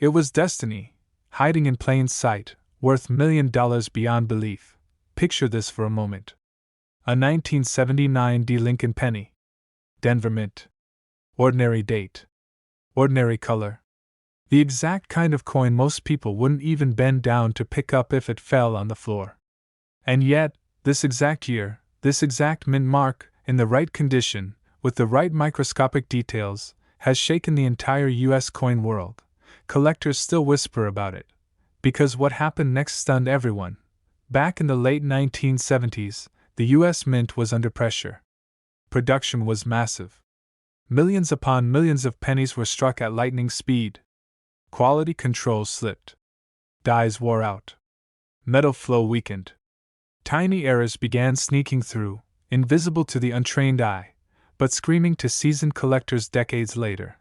It was destiny, hiding in plain sight, worth $1 million beyond belief. Picture this for a moment. A 1979 D Lincoln penny. Denver Mint. Ordinary date. Ordinary color. The exact kind of coin most people wouldn't even bend down to pick up if it fell on the floor. And yet, this exact year, this exact mint mark, in the right condition, with the right microscopic details, has shaken the entire US coin world. Collectors still whisper about it, because what happened next stunned everyone. Back in the late 1970s, the US Mint was under pressure. Production was massive. Millions upon millions of pennies were struck at lightning speed. Quality control slipped. Dies wore out. Metal flow weakened. Tiny errors began sneaking through, invisible to the untrained eye, but screaming to seasoned collectors decades later.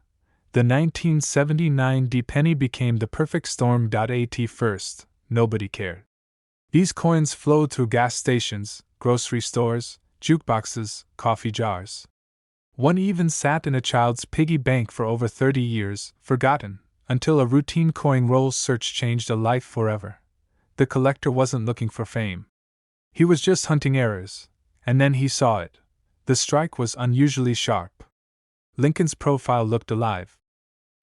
The 1979 D penny became the perfect storm. At first, nobody cared. These coins flowed through gas stations, grocery stores, jukeboxes, coffee jars. One even sat in a child's piggy bank for over 30 years, forgotten, until a routine coin roll search changed a life forever. The collector wasn't looking for fame. He was just hunting errors, and then he saw it. The strike was unusually sharp. Lincoln's profile looked alive.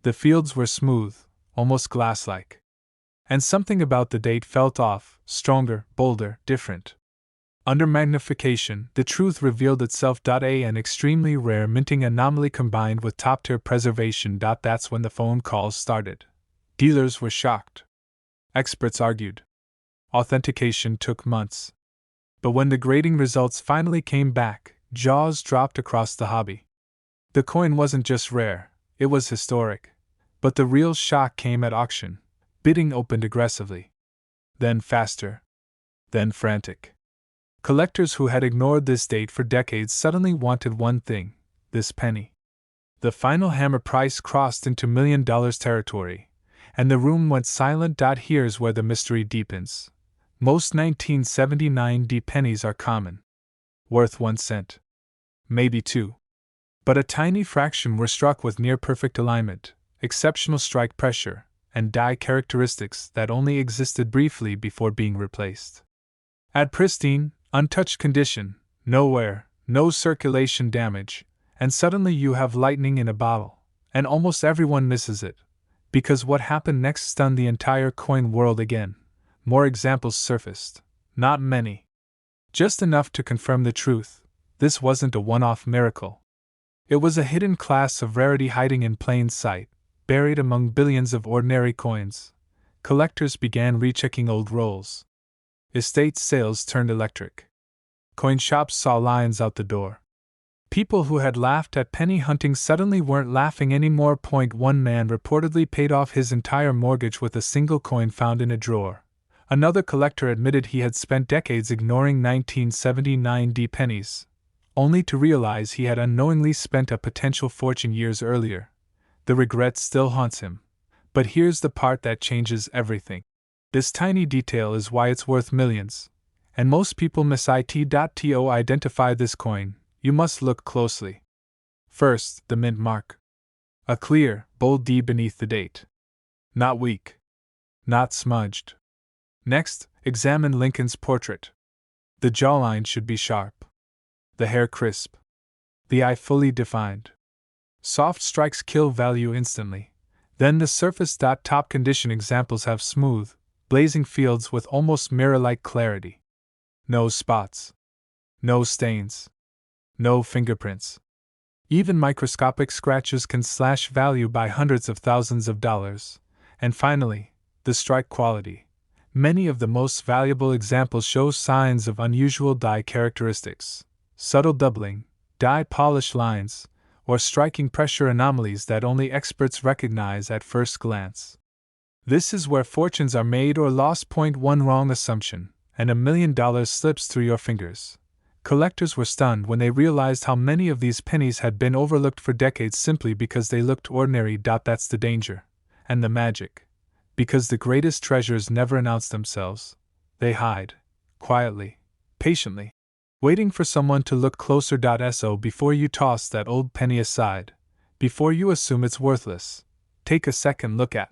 The fields were smooth, almost glass-like. And something about the date felt off, stronger, bolder, different. Under magnification, the truth revealed itself. An extremely rare minting anomaly combined with top-tier preservation. That's when the phone calls started. Dealers were shocked. Experts argued. Authentication took months. But when the grading results finally came back, jaws dropped across the hobby. The coin wasn't just rare, it was historic. But the real shock came at auction. Bidding opened aggressively. Then faster. Then frantic. Collectors who had ignored this date for decades suddenly wanted one thing: this penny. The final hammer price crossed into $1 million territory, and the room went silent. Here's where the mystery deepens. Most 1979 D pennies are common. Worth 1 cent. Maybe 2. But a tiny fraction were struck with near-perfect alignment, exceptional strike pressure, and die characteristics that only existed briefly before being replaced. At pristine, untouched condition, no wear, no circulation damage, and suddenly you have lightning in a bottle, and almost everyone misses it, because what happened next stunned the entire coin world again. More examples surfaced. Not many. Just enough to confirm the truth. This wasn't a one-off miracle. It was a hidden class of rarity hiding in plain sight, buried among billions of ordinary coins. Collectors began rechecking old rolls. Estate sales turned electric. Coin shops saw lines out the door. People who had laughed at penny hunting suddenly weren't laughing anymore. One man reportedly paid off his entire mortgage with a single coin found in a drawer. Another collector admitted he had spent decades ignoring 1979 D pennies, only to realize he had unknowingly spent a potential fortune years earlier. The regret still haunts him. But here's the part that changes everything. This tiny detail is why it's worth millions. And most people miss it. To identify this coin, you must look closely. First, the mint mark. A clear, bold D beneath the date. Not weak. Not smudged. Next, examine Lincoln's portrait. The jawline should be sharp. The hair crisp. The eye fully defined. Soft strikes kill value instantly. Then the surface. Top condition examples have smooth, blazing fields with almost mirror-like clarity. No spots. No stains. No fingerprints. Even microscopic scratches can slash value by hundreds of thousands of dollars. And finally, the strike quality. Many of the most valuable examples show signs of unusual die characteristics, subtle doubling, die polish lines, or striking pressure anomalies that only experts recognize at first glance. This is where fortunes are made or lost. One wrong assumption, and $1 million slips through your fingers. Collectors were stunned when they realized how many of these pennies had been overlooked for decades simply because they looked ordinary. That's the danger. And the magic. Because the greatest treasures never announce themselves. They hide, quietly, patiently, waiting for someone to look closer. So before you toss that old penny aside, before you assume it's worthless, take a second look at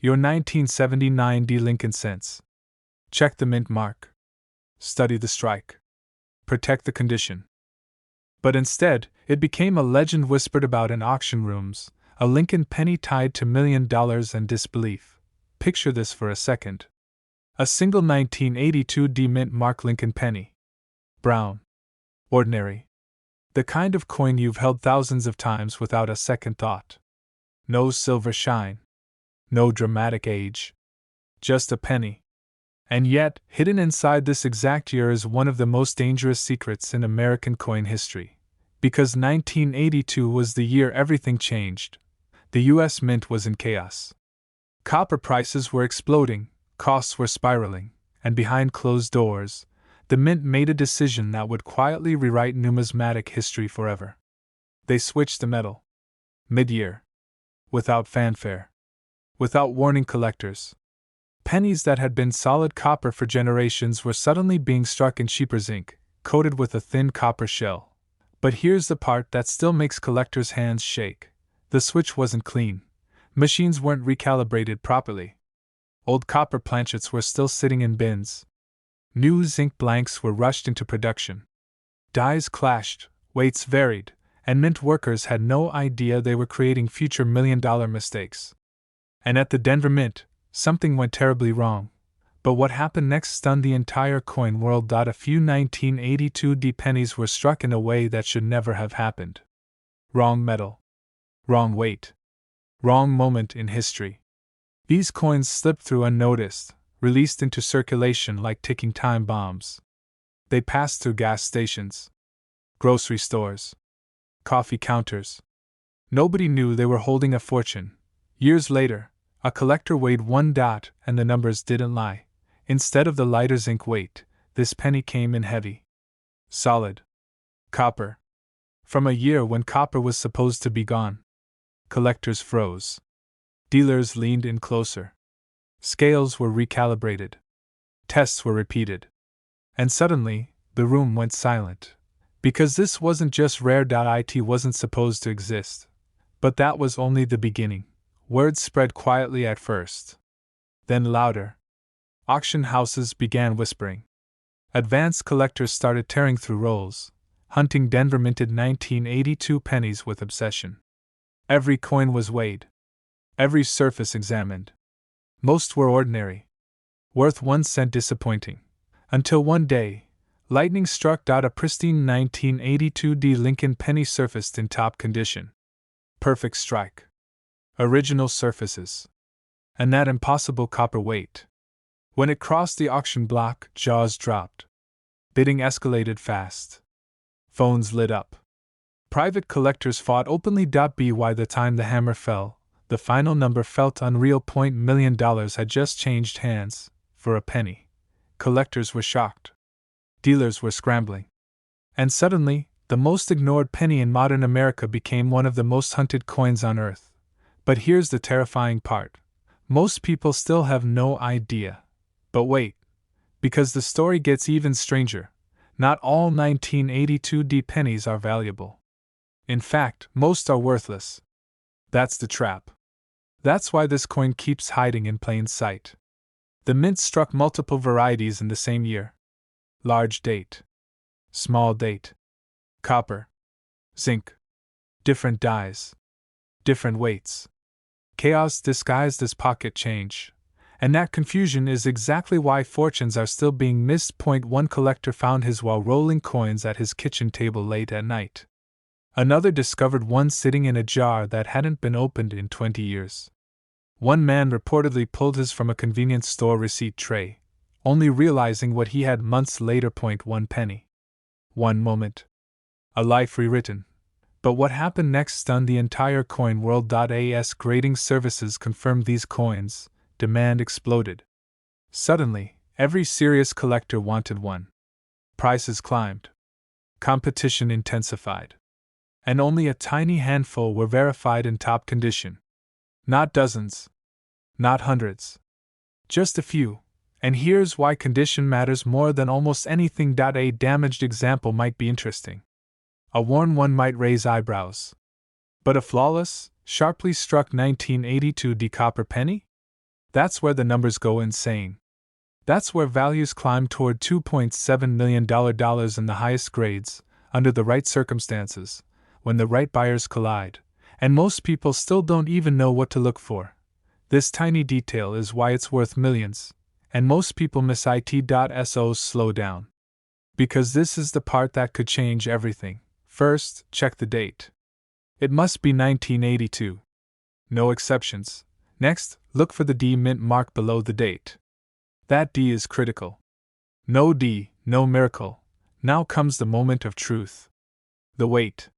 Your 1979 D Lincoln Cents. Check the mint mark. Study the strike. Protect the condition. But instead, it became a legend whispered about in auction rooms, a Lincoln penny tied to $1 million and disbelief. Picture this for a second. A single 1982 D mint mark Lincoln penny. Brown. Ordinary. The kind of coin you've held thousands of times without a second thought. No silver shine. No dramatic age. Just a penny. And yet, hidden inside this exact year is one of the most dangerous secrets in American coin history. Because 1982 was the year everything changed. The U.S. Mint was in chaos. Copper prices were exploding, costs were spiraling, and behind closed doors, the Mint made a decision that would quietly rewrite numismatic history forever. They switched the metal. Mid-year. Without fanfare. Without warning collectors. Pennies that had been solid copper for generations were suddenly being struck in cheaper zinc, coated with a thin copper shell. But here's the part that still makes collectors' hands shake. The switch wasn't clean. Machines weren't recalibrated properly. Old copper planchets were still sitting in bins. New zinc blanks were rushed into production. Dies clashed, weights varied, and mint workers had no idea they were creating future million-dollar mistakes. And at the Denver Mint, something went terribly wrong. But what happened next stunned the entire coin world. A few 1982 D pennies were struck in a way that should never have happened. Wrong metal. Wrong weight. Wrong moment in history. These coins slipped through unnoticed, released into circulation like ticking time bombs. They passed through gas stations, grocery stores, coffee counters. Nobody knew they were holding a fortune. Years later, a collector weighed one dot and the numbers didn't lie. Instead of the lighter zinc weight, this penny came in heavy. Solid. Copper. From a year when copper was supposed to be gone. Collectors froze. Dealers leaned in closer. Scales were recalibrated. Tests were repeated. And suddenly, the room went silent. Because this wasn't just rare. It wasn't supposed to exist. But that was only the beginning. Words spread quietly at first. Then louder. Auction houses began whispering. Advanced collectors started tearing through rolls, hunting Denver minted 1982 pennies with obsession. Every coin was weighed. Every surface examined. Most were ordinary. Worth 1 cent disappointing. Until one day, lightning struck. A pristine 1982 D Lincoln penny surfaced in top condition. Perfect strike. Original surfaces. And that impossible copper weight. When it crossed the auction block, jaws dropped. Bidding escalated fast. Phones lit up. Private collectors fought openly. By the time the hammer fell, the final number felt unreal. $1 million had just changed hands, for a penny. Collectors were shocked. Dealers were scrambling. And suddenly, the most ignored penny in modern America became one of the most hunted coins on earth. But here's the terrifying part. Most people still have no idea. But wait. Because the story gets even stranger. Not all 1982 D pennies are valuable. In fact, most are worthless. That's the trap. That's why this coin keeps hiding in plain sight. The mint struck multiple varieties in the same year. Large date. Small date. Copper. Zinc. Different dyes. Different weights. Chaos disguised as pocket change. And that confusion is exactly why fortunes are still being missed. One collector found his while rolling coins at his kitchen table late at night. Another discovered one sitting in a jar that hadn't been opened in 20 years. One man reportedly pulled his from a convenience store receipt tray, only realizing what he had months later. 1 penny. One moment. A life rewritten. But what happened next stunned the entire coin world. As grading services confirmed these coins, demand exploded. Suddenly, every serious collector wanted one. Prices climbed. Competition intensified. And only a tiny handful were verified in top condition. Not dozens. Not hundreds. Just a few. And here's why condition matters more than almost anything. A damaged example might be interesting. A worn one might raise eyebrows. But a flawless, sharply struck 1982 D copper penny? That's where the numbers go insane. That's where values climb toward $2.7 million in the highest grades, under the right circumstances, when the right buyers collide, and most people still don't even know what to look for. This tiny detail is why it's worth millions, and most people miss it.so's slow down. Because this is the part that could change everything. First, check the date. It must be 1982. No exceptions. Next, look for the D mint mark below the date. That D is critical. No D, no miracle. Now comes the moment of truth. The weight.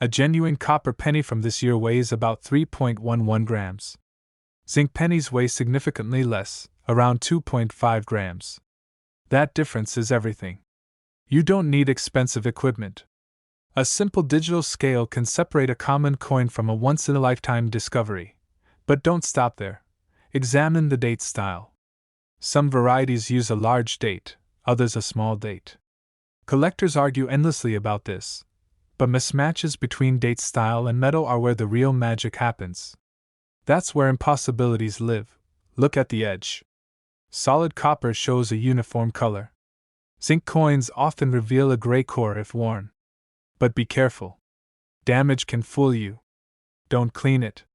A genuine copper penny from this year weighs about 3.11 grams. Zinc pennies weigh significantly less, around 2.5 grams. That difference is everything. You don't need expensive equipment. A simple digital scale can separate a common coin from a once-in-a-lifetime discovery. But don't stop there. Examine the date style. Some varieties use a large date, others a small date. Collectors argue endlessly about this, but mismatches between date style and metal are where the real magic happens. That's where impossibilities live. Look at the edge. Solid copper shows a uniform color. Zinc coins often reveal a gray core if worn. But be careful. Damage can fool you. Don't clean it.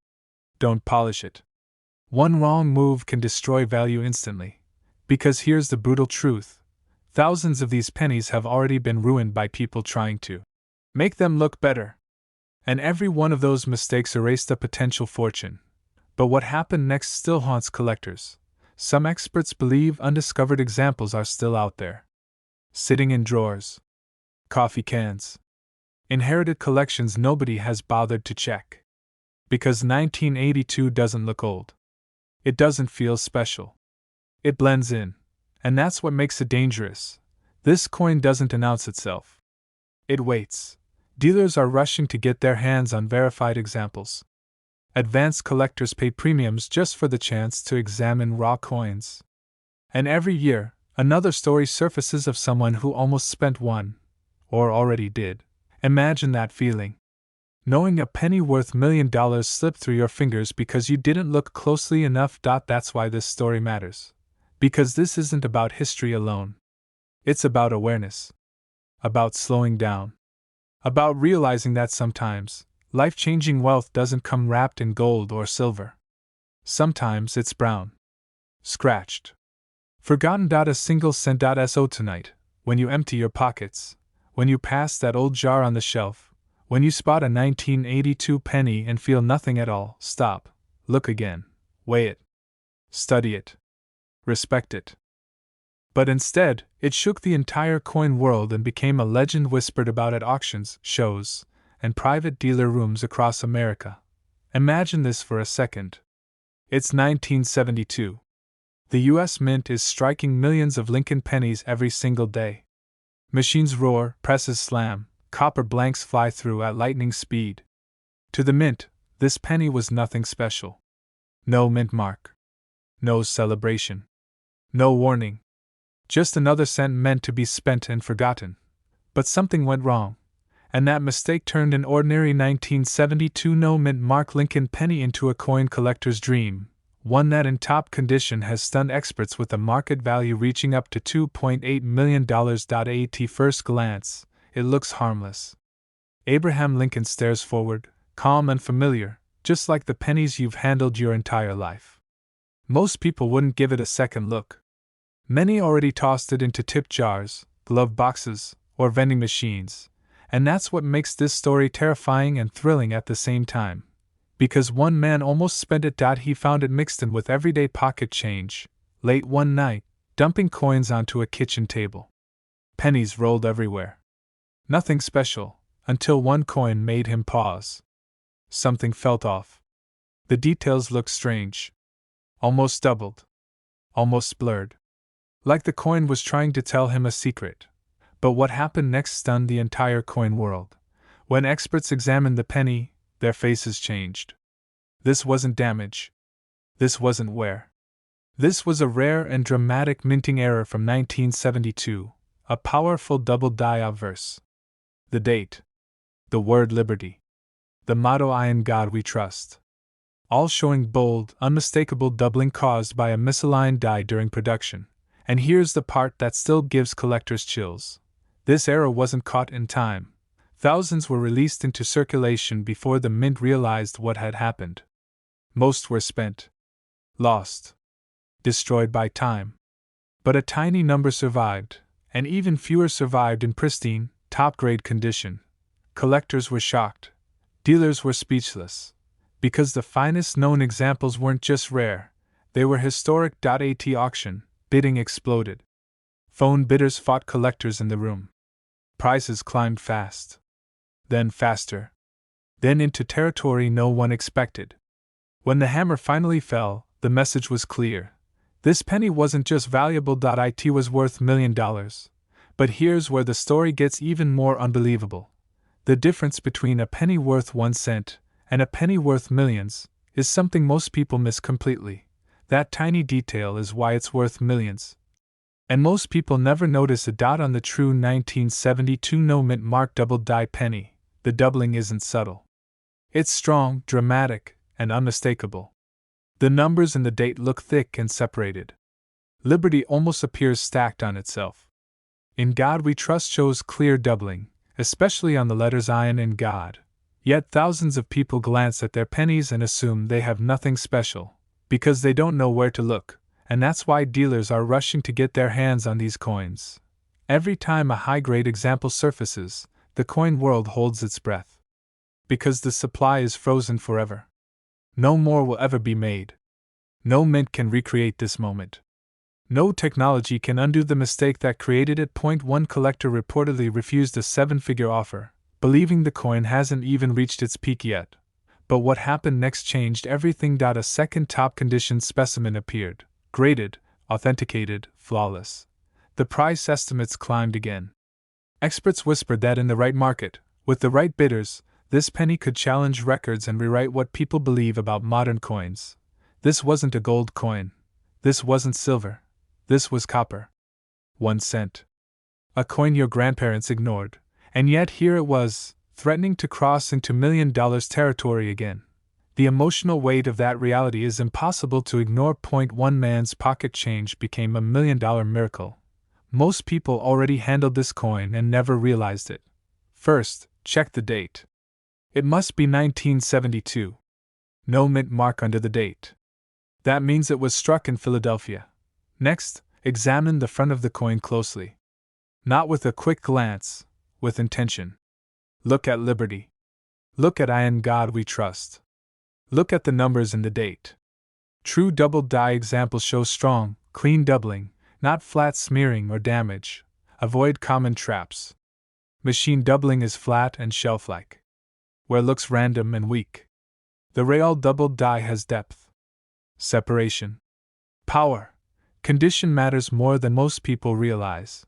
Don't polish it. One wrong move can destroy value instantly. Because here's the brutal truth. Thousands of these pennies have already been ruined by people trying to make them look better. And every one of those mistakes erased a potential fortune. But what happened next still haunts collectors. Some experts believe undiscovered examples are still out there. Sitting in drawers. Coffee cans. Inherited collections nobody has bothered to check. Because 1982 doesn't look old. It doesn't feel special. It blends in. And that's what makes it dangerous. This coin doesn't announce itself. It waits. Dealers are rushing to get their hands on verified examples. Advanced collectors pay premiums just for the chance to examine raw coins. And every year, another story surfaces of someone who almost spent one, or already did. Imagine that feeling. Knowing a penny worth $1 million slipped through your fingers because you didn't look closely enough. That's why this story matters. Because this isn't about history alone. It's about awareness. About slowing down. About realizing that sometimes, life-changing wealth doesn't come wrapped in gold or silver. Sometimes it's brown. Scratched. Forgotten. A single cent.so tonight, when you empty your pockets, when you pass that old jar on the shelf, when you spot a 1982 penny and feel nothing at all, stop, look again, weigh it, study it, respect it. But instead, it shook the entire coin world and became a legend whispered about at auctions, shows, and private dealer rooms across America. Imagine this for a second. It's 1972. The U.S. Mint is striking millions of Lincoln pennies every single day. Machines roar, presses slam, copper blanks fly through at lightning speed. To the mint, this penny was nothing special. No mint mark. No celebration. No warning. Just another cent meant to be spent and forgotten. But something went wrong, and that mistake turned an ordinary 1972 no mint mark Lincoln penny into a coin collector's dream, one that in top condition has stunned experts with a market value reaching up to $2.8 million. At first glance, it looks harmless. Abraham Lincoln stares forward, calm and familiar, just like the pennies you've handled your entire life. Most people wouldn't give it a second look. Many already tossed it into tip jars, glove boxes, or vending machines, and that's what makes this story terrifying and thrilling at the same time. Because one man almost spent it. He found it mixed in with everyday pocket change, late one night, dumping coins onto a kitchen table. Pennies rolled everywhere. Nothing special, until one coin made him pause. Something felt off. The details looked strange. Almost doubled. Almost blurred. Like the coin was trying to tell him a secret. But what happened next stunned the entire coin world. When experts examined the penny, their faces changed. This wasn't damage. This wasn't wear. This was a rare and dramatic minting error from 1972, a powerful double-die obverse. The date. The word liberty. The motto I in God we trust. all showing bold, unmistakable doubling caused by a misaligned die during production. And here's the part that still gives collectors chills. This error wasn't caught in time. Thousands were released into circulation before the mint realized what had happened. Most were spent, lost, destroyed by time. But a tiny number survived, and even fewer survived in pristine, top-grade condition. Collectors were shocked. Dealers were speechless. Because the finest known examples weren't just rare, they were historic. At auction, bidding exploded. Phone bidders fought collectors in the room. Prices climbed fast. Then faster. Then into territory no one expected. When the hammer finally fell, the message was clear. This penny wasn't just valuable. It was worth $1 million. But here's where the story gets even more unbelievable. The difference between a penny worth 1 cent and a penny worth millions is something most people miss completely. That tiny detail is why it's worth millions. And most people never notice a dot on the true 1972 no mint mark double die penny. The doubling isn't subtle. It's strong, dramatic, and unmistakable. The numbers and the date look thick and separated. Liberty almost appears stacked on itself. In God We Trust shows clear doubling, especially on the letters I and in God. Yet thousands of people glance at their pennies and assume they have nothing special, because they don't know where to look, and that's why dealers are rushing to get their hands on these coins. Every time a high-grade example surfaces, the coin world holds its breath. Because the supply is frozen forever. No more will ever be made. No mint can recreate this moment. No technology can undo the mistake that created it. One collector reportedly refused a 7-figure offer, believing the coin hasn't even reached its peak yet. But what happened next changed everything. A second top-condition specimen appeared, graded, authenticated, flawless. The price estimates climbed again. Experts whispered that in the right market, with the right bidders, this penny could challenge records and rewrite what people believe about modern coins. This wasn't a gold coin. This wasn't silver. This was copper. 1 cent. A coin your grandparents ignored, and yet here it was, threatening to cross into $1 million territory again. The emotional weight of that reality is impossible to ignore. One man's pocket change became $1 million miracle. Most people already handled this coin and never realized it. First, check the date. It must be 1972. No mint mark under the date. That means it was struck in Philadelphia. Next, examine the front of the coin closely. Not with a quick glance, with intention. Look at Liberty. Look at I and God We Trust. Look at the numbers and the date. True double die examples show strong, clean doubling, not flat smearing or damage. Avoid common traps. Machine doubling is flat and shelf-like, where looks random and weak. The real double die has depth, separation, power. Condition matters more than most people realize.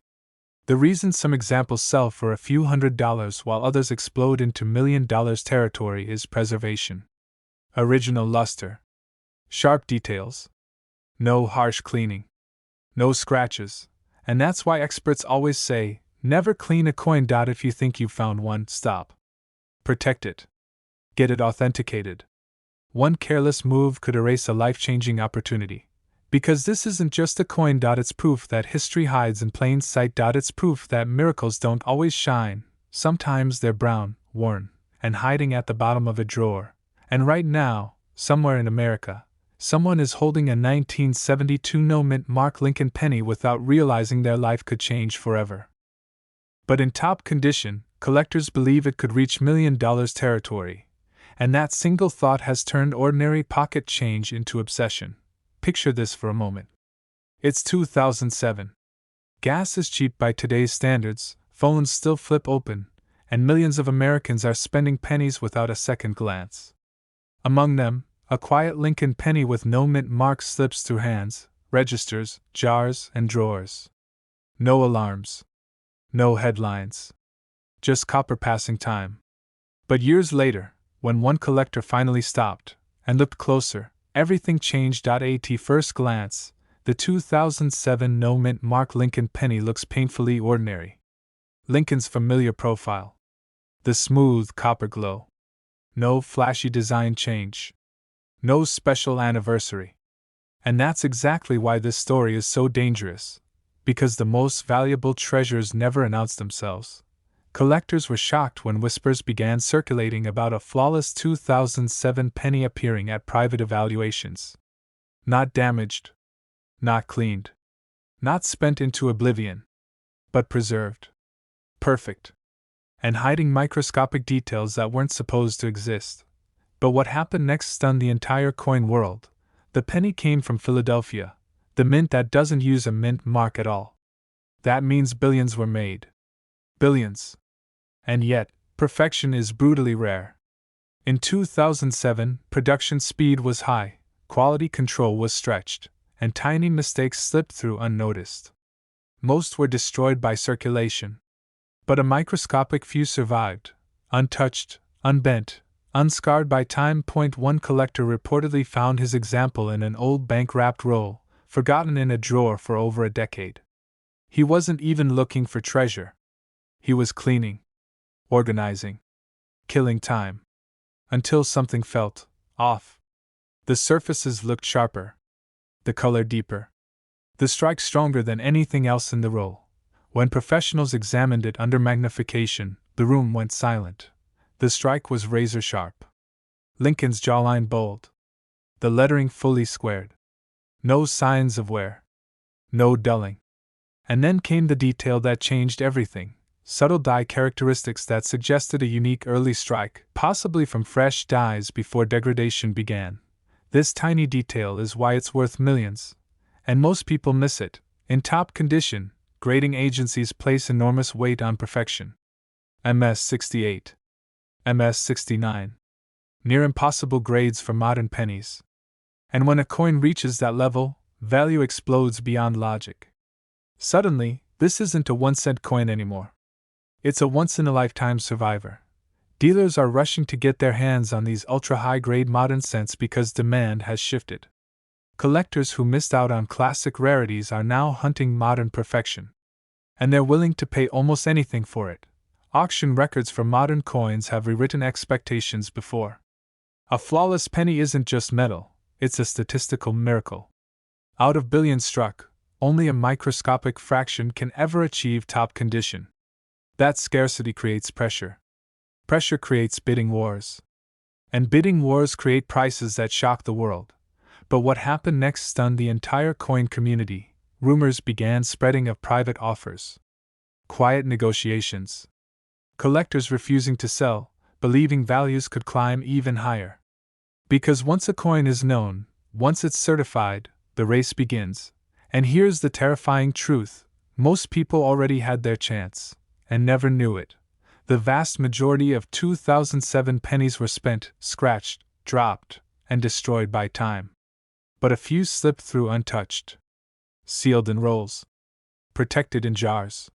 The reason some examples sell for a few $100s while others explode into $1 million territory is preservation. Original luster. Sharp details. No harsh cleaning. No scratches. And that's why experts always say, never clean a coin. If you think you've found one, stop. Protect it. Get it authenticated. One careless move could erase a life-changing opportunity. Because this isn't just a coin. It's proof that history hides in plain sight. It's proof that miracles don't always shine. Sometimes they're brown, worn, and hiding at the bottom of a drawer. And right now, somewhere in America, someone is holding a 1972 no mint mark Lincoln penny without realizing their life could change forever. But in top condition, collectors believe it could reach $1 million territory. And that single thought has turned ordinary pocket change into obsession. Picture this for a moment. It's 2007. Gas is cheap by today's standards, phones still flip open, and millions of Americans are spending pennies without a second glance. Among them, a quiet Lincoln penny with no mint mark slips through hands, registers, jars, and drawers. No alarms. No headlines. Just copper passing time. But years later, when one collector finally stopped and looked closer, everything changed. At first glance, the 2007 no mint mark Lincoln penny looks painfully ordinary. Lincoln's familiar profile. The smooth copper glow. No flashy design change. No special anniversary. And that's exactly why this story is so dangerous. Because the most valuable treasures never announce themselves. Collectors were shocked when whispers began circulating about a flawless 2007 penny appearing at private evaluations. Not damaged. Not cleaned. Not spent into oblivion. But preserved. Perfect. And hiding microscopic details that weren't supposed to exist. But what happened next stunned the entire coin world. The penny came from Philadelphia, the mint that doesn't use a mint mark at all. That means billions were made. Billions. And yet, perfection is brutally rare. In 2007, production speed was high, quality control was stretched, and tiny mistakes slipped through unnoticed. Most were destroyed by circulation. But a microscopic few survived, untouched, unbent, unscarred by time. One collector reportedly found his example in an old bank-wrapped roll, forgotten in a drawer for over a decade. He wasn't even looking for treasure. He was cleaning, organizing, killing time. Until something felt off. The surfaces looked sharper, the color deeper, the strike stronger than anything else in the roll. When professionals examined it under magnification, the room went silent. The strike was razor sharp. Lincoln's jawline bold. The lettering fully squared. No signs of wear. No dulling. And then came the detail that changed everything. Subtle die characteristics that suggested a unique early strike, possibly from fresh dies before degradation began. This tiny detail is why it's worth millions. And most people miss it. In top condition, grading agencies place enormous weight on perfection. MS 68. MS 69. Near impossible grades for modern pennies. And when a coin reaches that level, value explodes beyond logic. Suddenly, this isn't a 1-cent coin anymore. It's a once-in-a-lifetime survivor. Dealers are rushing to get their hands on these ultra-high-grade modern cents because demand has shifted. Collectors who missed out on classic rarities are now hunting modern perfection. And they're willing to pay almost anything for it. Auction records for modern coins have rewritten expectations before. A flawless penny isn't just metal, it's a statistical miracle. Out of billions struck, only a microscopic fraction can ever achieve top condition. That scarcity creates pressure. Pressure creates bidding wars. And bidding wars create prices that shock the world. But what happened next stunned the entire coin community. Rumors began spreading of private offers. Quiet negotiations. Collectors refusing to sell, believing values could climb even higher. Because once a coin is known, once it's certified, the race begins. And here's the terrifying truth: most people already had their chance, and never knew it. The vast majority of 2007 pennies were spent, scratched, dropped, and destroyed by time. But a few slipped through untouched. Sealed in rolls. Protected in jars.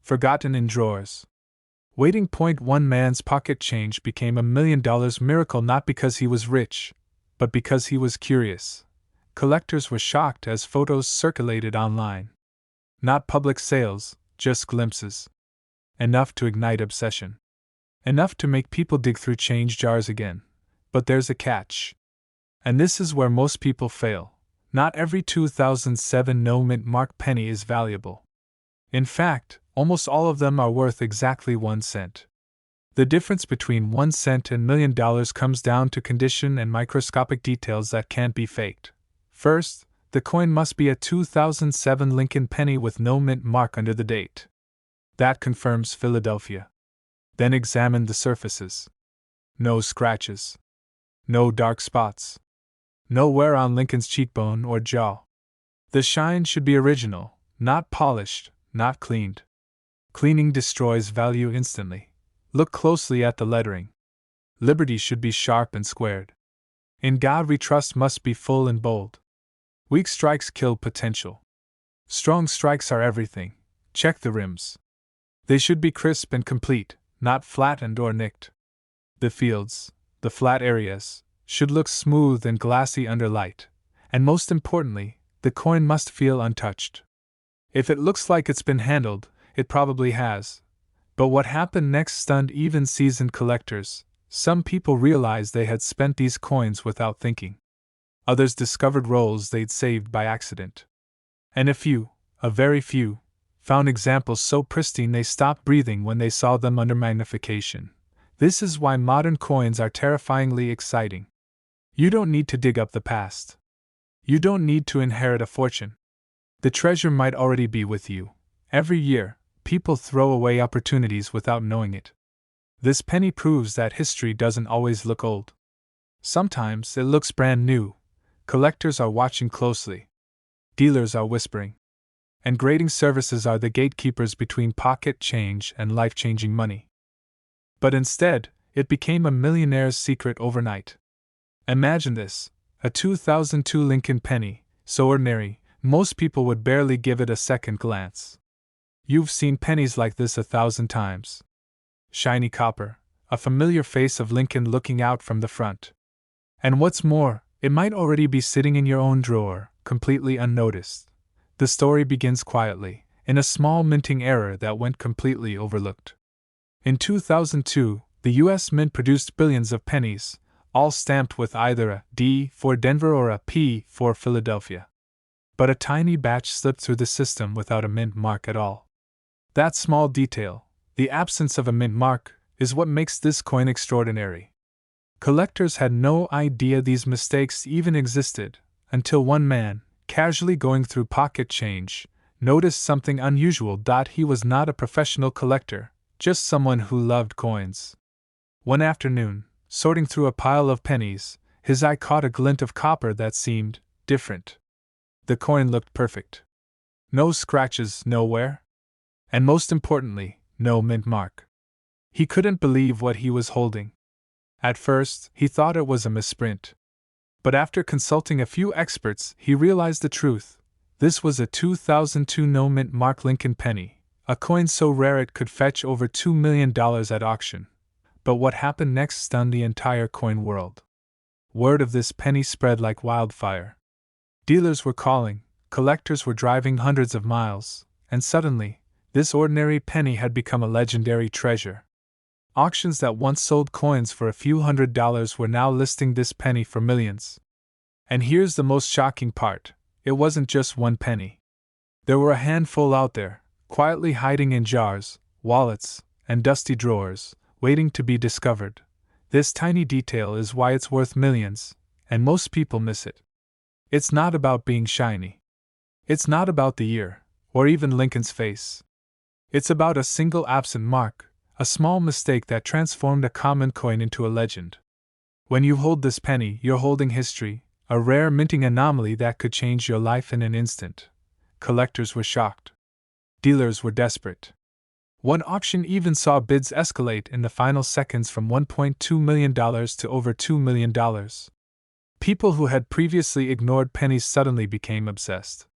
Forgotten in drawers. Waiting. One man's pocket change became $1 million miracle not because he was rich, but because he was curious. Collectors were shocked as photos circulated online. Not public sales, just glimpses. Enough to ignite obsession. Enough to make people dig through change jars again. But there's a catch. And this is where most people fail. Not every 2007 no-mint mark penny is valuable. In fact, almost all of them are worth exactly 1 cent. The difference between 1 cent and $1 million comes down to condition and microscopic details that can't be faked. First, the coin must be a 2007 Lincoln penny with no mint mark under the date. That confirms Philadelphia. Then examine the surfaces. No scratches. No dark spots. No wear on Lincoln's cheekbone or jaw. The shine should be original, not polished, not cleaned. Cleaning destroys value instantly. Look closely at the lettering. Liberty should be sharp and squared. In God we trust must be full and bold. Weak strikes kill potential. Strong strikes are everything. Check the rims. They should be crisp and complete, not flattened or nicked. The fields, the flat areas, should look smooth and glassy under light. And most importantly, the coin must feel untouched. If it looks like it's been handled, it probably has. But what happened next stunned even seasoned collectors. Some people realized they had spent these coins without thinking. Others discovered rolls they'd saved by accident. And a very few, found examples so pristine they stopped breathing when they saw them under magnification. This is why modern coins are terrifyingly exciting. You don't need to dig up the past. You don't need to inherit a fortune. The treasure might already be with you. Every year, people throw away opportunities without knowing it. This penny proves that history doesn't always look old. Sometimes it looks brand new. Collectors are watching closely. Dealers are whispering. And grading services are the gatekeepers between pocket change and life-changing money. But instead, it became a millionaire's secret overnight. Imagine this, a 2002 Lincoln penny, so ordinary, most people would barely give it a second glance. You've seen pennies like this 1,000 times. Shiny copper, a familiar face of Lincoln looking out from the front. And what's more, it might already be sitting in your own drawer, completely unnoticed. The story begins quietly, in a small minting error that went completely overlooked. In 2002, the U.S. Mint produced billions of pennies, all stamped with either a D for Denver or a P for Philadelphia. But a tiny batch slipped through the system without a mint mark at all. That small detail, the absence of a mint mark, is what makes this coin extraordinary. Collectors had no idea these mistakes even existed, until one man, casually going through pocket change, noticed something unusual. He was not a professional collector, just someone who loved coins. One afternoon, sorting through a pile of pennies, his eye caught a glint of copper that seemed different. The coin looked perfect. No scratches nowhere. And most importantly, no mint mark. He couldn't believe what he was holding. At first, he thought it was a misprint. But after consulting a few experts, he realized the truth. This was a 2002 no mint mark Lincoln penny, a coin so rare it could fetch over $2 million at auction. But what happened next stunned the entire coin world. Word of this penny spread like wildfire. Dealers were calling, collectors were driving hundreds of miles, and suddenly, this ordinary penny had become a legendary treasure. Auctions that once sold coins for a few $100s were now listing this penny for millions. And here's the most shocking part, it wasn't just one penny. There were a handful out there, quietly hiding in jars, wallets, and dusty drawers, waiting to be discovered. This tiny detail is why it's worth millions, and most people miss it. It's not about being shiny. It's not about the year, or even Lincoln's face. It's about a single absent mark, a small mistake that transformed a common coin into a legend. When you hold this penny, you're holding history, a rare minting anomaly that could change your life in an instant. Collectors were shocked. Dealers were desperate. One auction even saw bids escalate in the final seconds from $1.2 million to over $2 million. People who had previously ignored pennies suddenly became obsessed.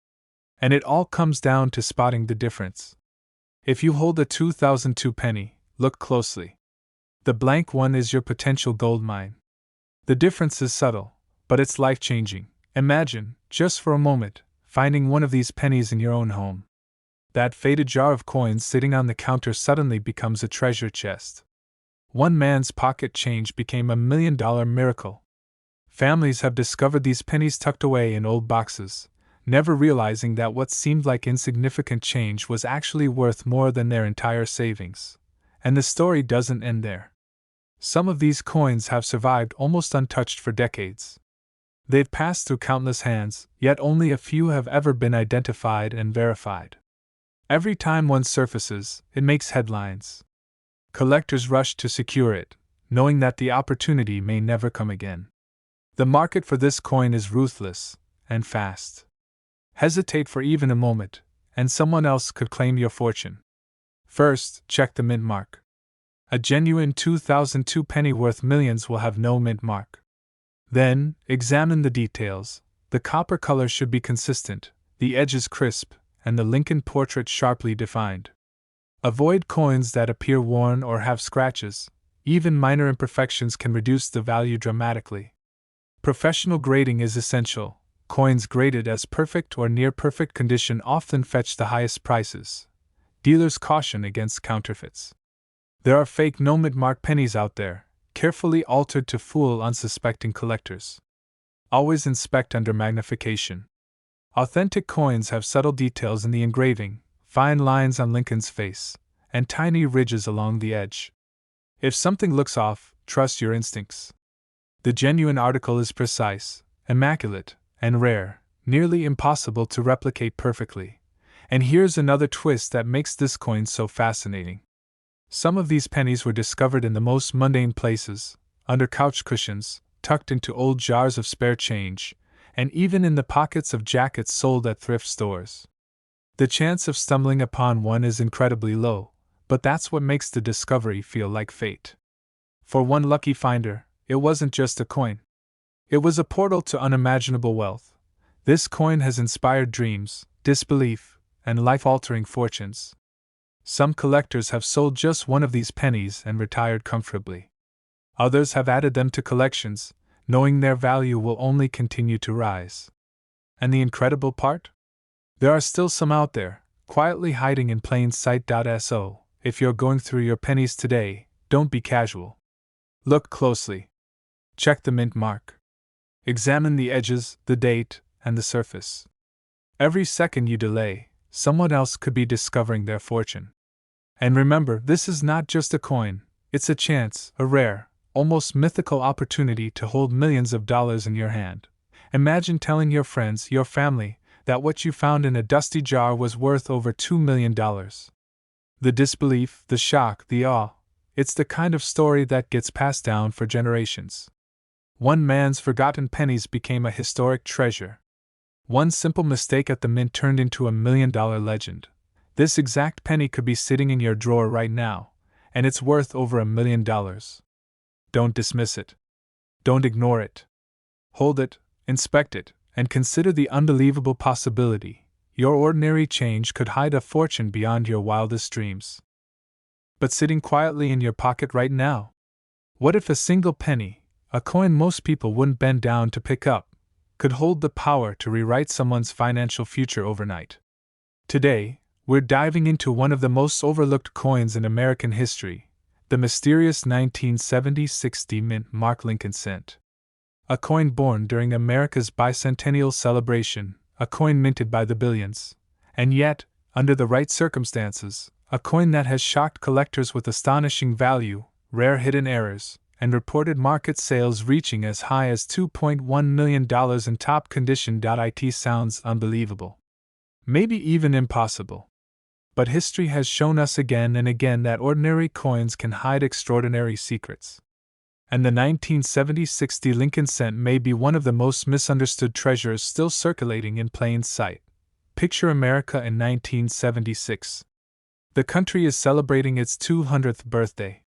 And it all comes down to spotting the difference. If you hold a 2002 penny, look closely. The blank one is your potential gold mine. The difference is subtle, but it's life-changing. Imagine, just for a moment, finding one of these pennies in your own home. That faded jar of coins sitting on the counter suddenly becomes a treasure chest. One man's pocket change became $1 million miracle. Families have discovered these pennies tucked away in old boxes, never realizing that what seemed like insignificant change was actually worth more than their entire savings. And the story doesn't end there. Some of these coins have survived almost untouched for decades. They've passed through countless hands, yet only a few have ever been identified and verified. Every time one surfaces, it makes headlines. Collectors rush to secure it, knowing that the opportunity may never come again. The market for this coin is ruthless and fast. Hesitate for even a moment, and someone else could claim your fortune. First, check the mint mark. A genuine 2002 penny worth millions will have no mint mark. Then, examine the details. The copper color should be consistent, the edges crisp, and the Lincoln portrait sharply defined. Avoid coins that appear worn or have scratches. Even minor imperfections can reduce the value dramatically. Professional grading is essential. Coins graded as perfect or near perfect condition often fetch the highest prices. Dealers caution against counterfeits. There are fake no mint mark pennies out there, carefully altered to fool unsuspecting collectors. Always inspect under magnification. Authentic coins have subtle details in the engraving, fine lines on Lincoln's face, and tiny ridges along the edge. If something looks off, trust your instincts. The genuine article is precise, immaculate, and rare, nearly impossible to replicate perfectly. And here's another twist that makes this coin so fascinating. Some of these pennies were discovered in the most mundane places, under couch cushions, tucked into old jars of spare change, and even in the pockets of jackets sold at thrift stores. The chance of stumbling upon one is incredibly low, but that's what makes the discovery feel like fate. For one lucky finder, it wasn't just a coin. It was a portal to unimaginable wealth. This coin has inspired dreams, disbelief, and life-altering fortunes. Some collectors have sold just one of these pennies and retired comfortably. Others have added them to collections, knowing their value will only continue to rise. And the incredible part? There are still some out there, quietly hiding in plain sight. So, if you're going through your pennies today, don't be casual. Look closely. Check the mint mark. Examine the edges, the date, and the surface. Every second you delay, someone else could be discovering their fortune. And remember, this is not just a coin, it's a chance, a rare, almost mythical opportunity to hold millions of dollars in your hand. Imagine telling your friends, your family, that what you found in a dusty jar was worth over $2 million. The disbelief, the shock, the awe, it's the kind of story that gets passed down for generations. One man's forgotten pennies became a historic treasure. One simple mistake at the mint turned into $1 million legend. This exact penny could be sitting in your drawer right now, and it's worth over $1 million. Don't dismiss it. Don't ignore it. Hold it, inspect it, and consider the unbelievable possibility. Your ordinary change could hide a fortune beyond your wildest dreams. But sitting quietly in your pocket right now? What if a single penny, a coin most people wouldn't bend down to pick up, could hold the power to rewrite someone's financial future overnight? Today, we're diving into one of the most overlooked coins in American history, the mysterious 1970-60 mint mark Lincoln Cent. A coin born during America's bicentennial celebration, a coin minted by the billions, and yet, under the right circumstances, a coin that has shocked collectors with astonishing value, rare hidden errors, and reported market sales reaching as high as $2.1 million in top condition. It sounds unbelievable. Maybe even impossible. But history has shown us again and again that ordinary coins can hide extraordinary secrets. And the 1970-60 Lincoln Cent may be one of the most misunderstood treasures still circulating in plain sight. Picture America in 1976. The country is celebrating its 200th birthday.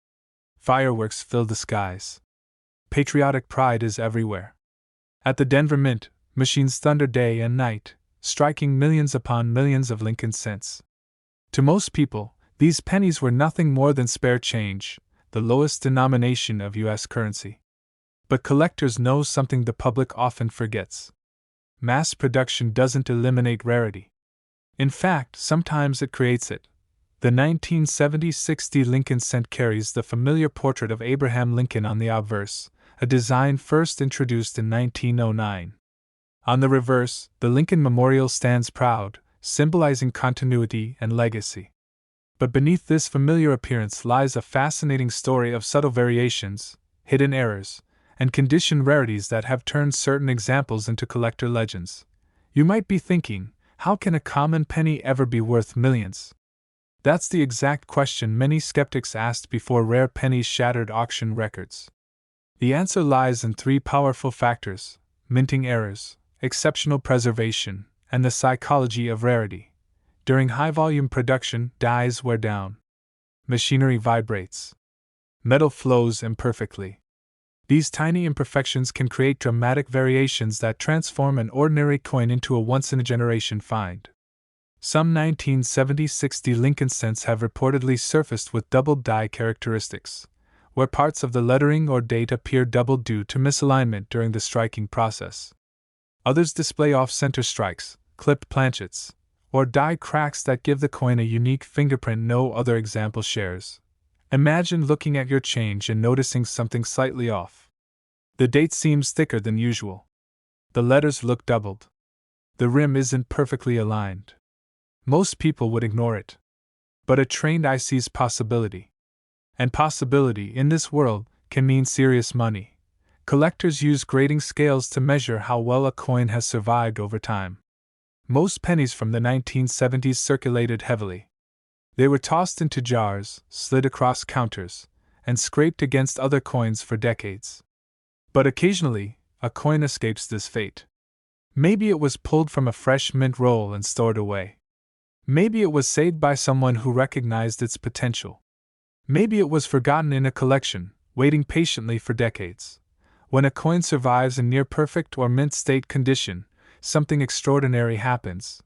Fireworks fill the skies. Patriotic pride is everywhere. At the Denver Mint, machines thunder day and night, striking millions upon millions of Lincoln cents. To most people, these pennies were nothing more than spare change, the lowest denomination of U.S. currency. But collectors know something the public often forgets. Mass production doesn't eliminate rarity. In fact, sometimes it creates it. The 1970-60 Lincoln Cent carries the familiar portrait of Abraham Lincoln on the obverse, a design first introduced in 1909. On the reverse, the Lincoln Memorial stands proud, symbolizing continuity and legacy. But beneath this familiar appearance lies a fascinating story of subtle variations, hidden errors, and condition rarities that have turned certain examples into collector legends. You might be thinking, how can a common penny ever be worth millions? That's the exact question many skeptics asked before rare pennies shattered auction records. The answer lies in three powerful factors: minting errors, exceptional preservation, and the psychology of rarity. During high-volume production, dies wear down. Machinery vibrates. Metal flows imperfectly. These tiny imperfections can create dramatic variations that transform an ordinary coin into a once-in-a-generation find. Some 1970-60 Lincoln Cents have reportedly surfaced with doubled die characteristics, where parts of the lettering or date appear doubled due to misalignment during the striking process. Others display off-center strikes, clipped planchets, or die cracks that give the coin a unique fingerprint no other example shares. Imagine looking at your change and noticing something slightly off. The date seems thicker than usual. The letters look doubled. The rim isn't perfectly aligned. Most people would ignore it. But a trained eye sees possibility. And possibility in this world can mean serious money. Collectors use grading scales to measure how well a coin has survived over time. Most pennies from the 1970s circulated heavily. They were tossed into jars, slid across counters, and scraped against other coins for decades. But occasionally, a coin escapes this fate. Maybe it was pulled from a fresh mint roll and stored away. Maybe it was saved by someone who recognized its potential. Maybe it was forgotten in a collection, waiting patiently for decades. When a coin survives in near-perfect or mint-state condition, something extraordinary happens.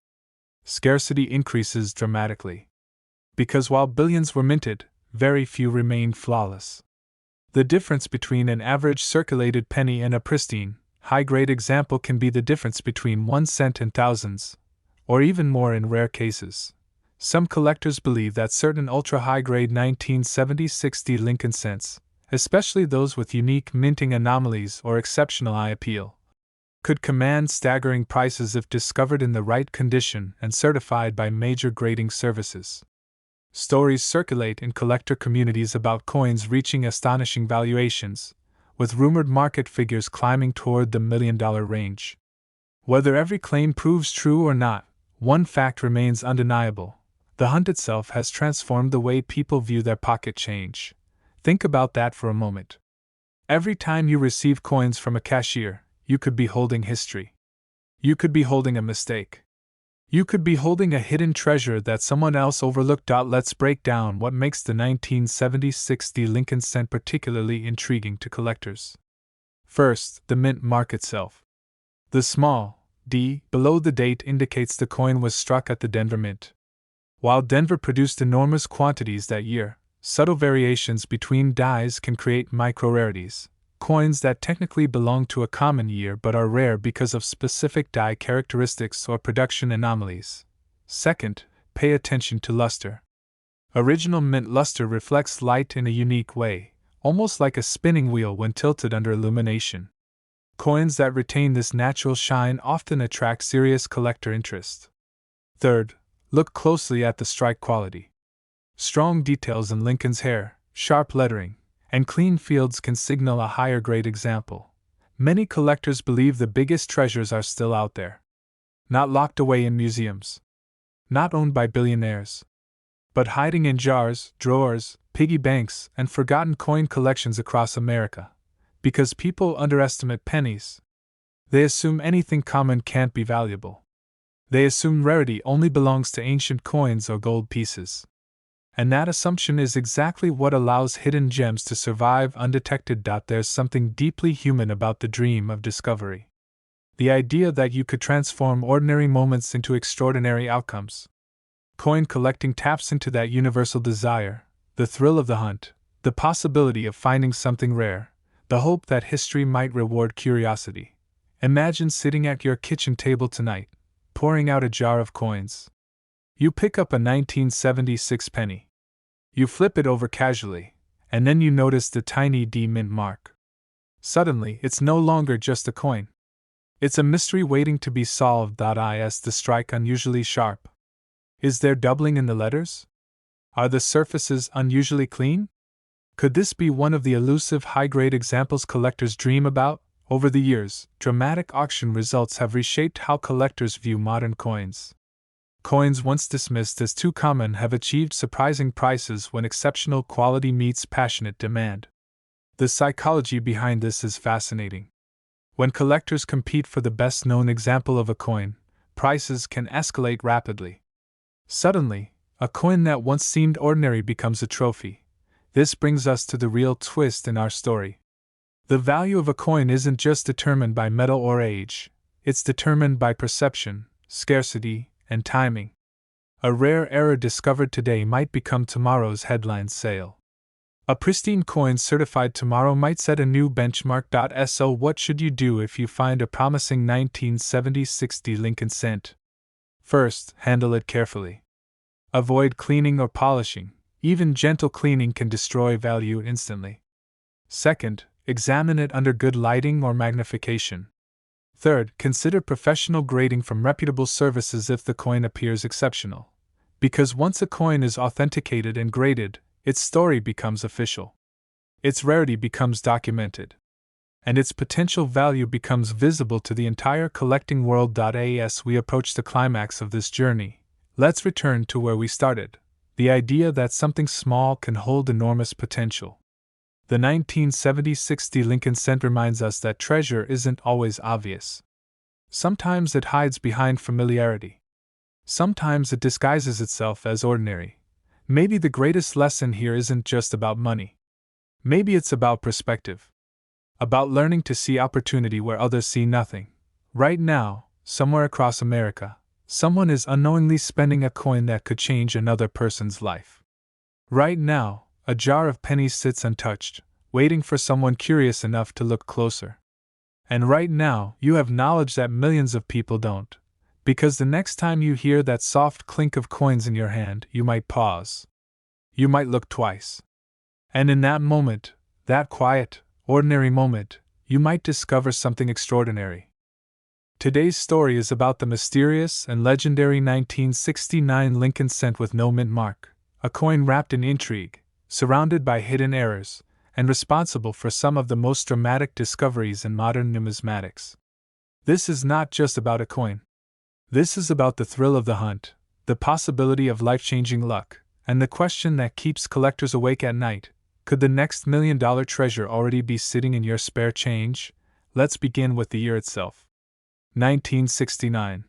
Scarcity increases dramatically. Because while billions were minted, very few remained flawless. The difference between an average circulated penny and a pristine, high-grade example can be the difference between 1 cent and thousands, or even more in rare cases. Some collectors believe that certain ultra-high-grade 1970-60 Lincoln Cents, especially those with unique minting anomalies or exceptional eye appeal, could command staggering prices if discovered in the right condition and certified by major grading services. Stories circulate in collector communities about coins reaching astonishing valuations, with rumored market figures climbing toward the $1 million range. Whether every claim proves true or not, one fact remains undeniable: the hunt itself has transformed the way people view their pocket change. Think about that for a moment. Every time you receive coins from a cashier, you could be holding history. You could be holding a mistake. You could be holding a hidden treasure that someone else overlooked. Let's break down what makes the 1970-60 Lincoln Cent particularly intriguing to collectors. First, the mint mark itself. The small d below the date indicates the coin was struck at the Denver Mint. While Denver produced enormous quantities that year, subtle variations between dies can create micro-rarities, coins that technically belong to a common year but are rare because of specific die characteristics or production anomalies. Second, pay attention to luster. Original mint luster reflects light in a unique way, almost like a spinning wheel when tilted under illumination. Coins that retain this natural shine often attract serious collector interest. Third, look closely at the strike quality. Strong details in Lincoln's hair, sharp lettering, and clean fields can signal a higher grade example. Many collectors believe the biggest treasures are still out there. Not locked away in museums. Not owned by billionaires. But hiding in jars, drawers, piggy banks, and forgotten coin collections across America. Because people underestimate pennies. They assume anything common can't be valuable. They assume rarity only belongs to ancient coins or gold pieces. And that assumption is exactly what allows hidden gems to survive undetected. There's something deeply human about the dream of discovery. The idea that you could transform ordinary moments into extraordinary outcomes. Coin collecting taps into that universal desire, the thrill of the hunt, the possibility of finding something rare, the hope that history might reward curiosity. Imagine sitting at your kitchen table tonight, pouring out a jar of coins. You pick up a 1976 penny. You flip it over casually, and then you notice the tiny D mint mark. Suddenly, it's no longer just a coin. It's a mystery waiting to be solved. Is the strike unusually sharp? Is there doubling in the letters? Are the surfaces unusually clean? Could this be one of the elusive high-grade examples collectors dream about? Over the years, dramatic auction results have reshaped how collectors view modern coins. Coins once dismissed as too common have achieved surprising prices when exceptional quality meets passionate demand. The psychology behind this is fascinating. When collectors compete for the best-known example of a coin, prices can escalate rapidly. Suddenly, a coin that once seemed ordinary becomes a trophy. This brings us to the real twist in our story. The value of a coin isn't just determined by metal or age, it's determined by perception, scarcity, and timing. A rare error discovered today might become tomorrow's headline sale. A pristine coin certified tomorrow might set a new benchmark. So what should you do if you find a promising 1970-60 Lincoln Cent? First, handle it carefully. Avoid cleaning or polishing, Even gentle cleaning can destroy value instantly. Second, examine it under good lighting or magnification. Third, consider professional grading from reputable services if the coin appears exceptional. Because once a coin is authenticated and graded, its story becomes official. Its rarity becomes documented. And its potential value becomes visible to the entire collecting world. As we approach the climax of this journey, let's return to where we started, the idea that something small can hold enormous potential. The 1976 D Lincoln Cent reminds us that treasure isn't always obvious. Sometimes it hides behind familiarity. Sometimes it disguises itself as ordinary. Maybe the greatest lesson here isn't just about money. Maybe it's about perspective. About learning to see opportunity where others see nothing. Right now, somewhere across America, someone is unknowingly spending a coin that could change another person's life. Right now, a jar of pennies sits untouched, waiting for someone curious enough to look closer. And right now, you have knowledge that millions of people don't. Because the next time you hear that soft clink of coins in your hand, you might pause. You might look twice. And in that moment, that quiet, ordinary moment, you might discover something extraordinary. Today's story is about the mysterious and legendary 1969 Lincoln Cent with no mint mark, a coin wrapped in intrigue, surrounded by hidden errors, and responsible for some of the most dramatic discoveries in modern numismatics. This is not just about a coin. This is about the thrill of the hunt, the possibility of life-changing luck, and the question that keeps collectors awake at night: could the next $1 million treasure already be sitting in your spare change? Let's begin with the year itself. 1969.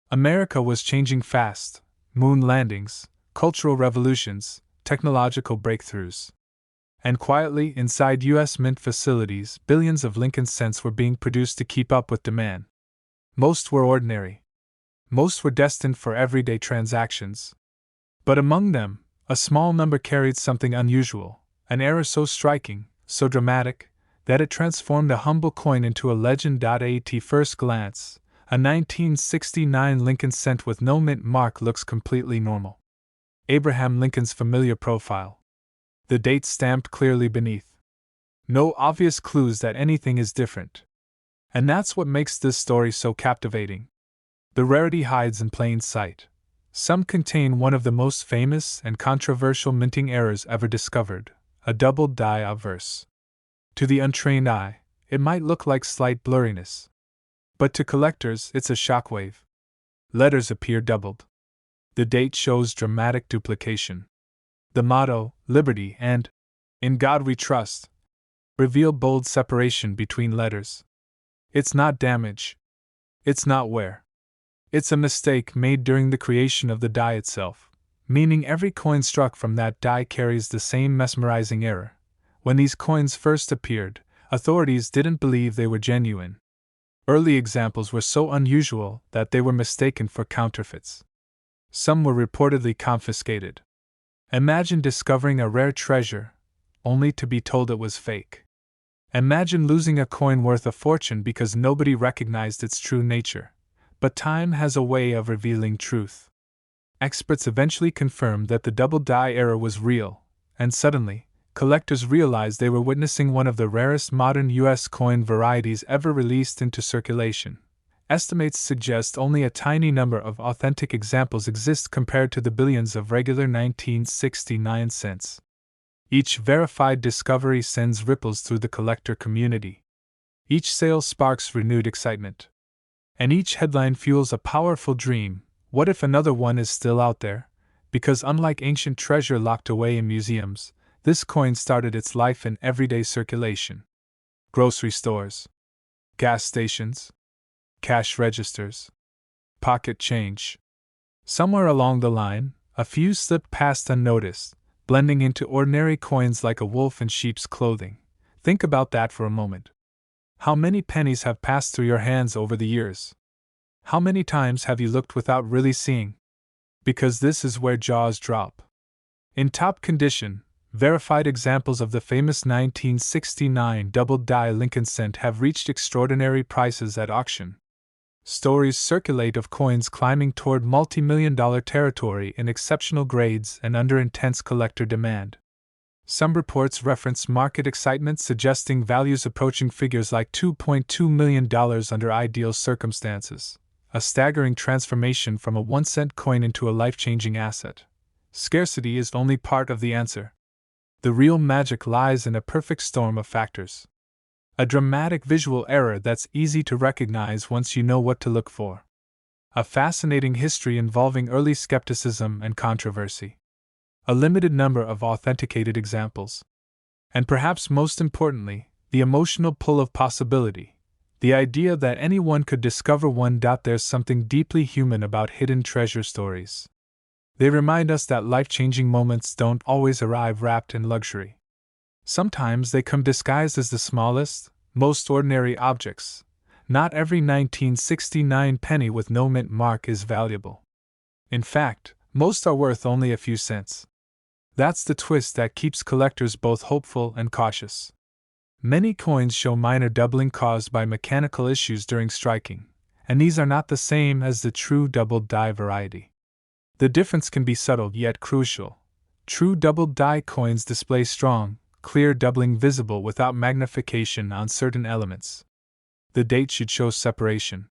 America was changing fast: moon landings, cultural revolutions, technological breakthroughs. And quietly, inside U.S. Mint facilities, billions of Lincoln Cents were being produced to keep up with demand. Most were ordinary. Most were destined for everyday transactions. But among them, a small number carried something unusual, an error so striking, so dramatic, that it transformed a humble coin into a legend. At first glance, a 1969 Lincoln Cent with no mint mark looks completely normal. Abraham Lincoln's familiar profile. The date stamped clearly beneath. No obvious clues that anything is different. And that's what makes this story so captivating. The rarity hides in plain sight. Some contain one of the most famous and controversial minting errors ever discovered, a doubled die obverse. To the untrained eye, it might look like slight blurriness. But to collectors, it's a shockwave. Letters appear doubled. The date shows dramatic duplication. The motto, Liberty and In God We Trust, reveal bold separation between letters. It's not damage. It's not wear. It's a mistake made during the creation of the die itself, meaning every coin struck from that die carries the same mesmerizing error. When these coins first appeared, authorities didn't believe they were genuine. Early examples were so unusual that they were mistaken for counterfeits. Some were reportedly confiscated. Imagine discovering a rare treasure, only to be told it was fake. Imagine losing a coin worth a fortune because nobody recognized its true nature. But time has a way of revealing truth. Experts eventually confirmed that the double die error was real, and suddenly, collectors realized they were witnessing one of the rarest modern U.S. coin varieties ever released into circulation. Estimates suggest only a tiny number of authentic examples exist compared to the billions of regular 1969 cents. Each verified discovery sends ripples through the collector community. Each sale sparks renewed excitement. And each headline fuels a powerful dream: what if another one is still out there? Because unlike ancient treasure locked away in museums, this coin started its life in everyday circulation. Grocery stores, gas stations, cash registers, pocket change. Somewhere along the line, a few slipped past unnoticed, blending into ordinary coins like a wolf in sheep's clothing. Think about that for a moment. How many pennies have passed through your hands over the years? How many times have you looked without really seeing? Because this is where jaws drop. In top condition, verified examples of the famous 1969 double die Lincoln Cent have reached extraordinary prices at auction. Stories circulate of coins climbing toward multi-million-dollar territory in exceptional grades and under intense collector demand. Some reports reference market excitement suggesting values approaching figures like $2.2 million under ideal circumstances, a staggering transformation from a 1-cent coin into a life-changing asset. Scarcity is only part of the answer. The real magic lies in a perfect storm of factors. A dramatic visual error that's easy to recognize once you know what to look for. A fascinating history involving early skepticism and controversy. A limited number of authenticated examples. And perhaps most importantly, the emotional pull of possibility. The idea that anyone could discover one. There's something deeply human about hidden treasure stories. They remind us that life-changing moments don't always arrive wrapped in luxury. Sometimes they come disguised as the smallest, most ordinary objects. Not every 1969 penny with no mint mark is valuable. In fact, most are worth only a few cents. That's the twist that keeps collectors both hopeful and cautious. Many coins show minor doubling caused by mechanical issues during striking, and these are not the same as the true doubled die variety. The difference can be subtle yet crucial. True doubled die coins display strong, clear doubling visible without magnification on certain elements. The date should show separation.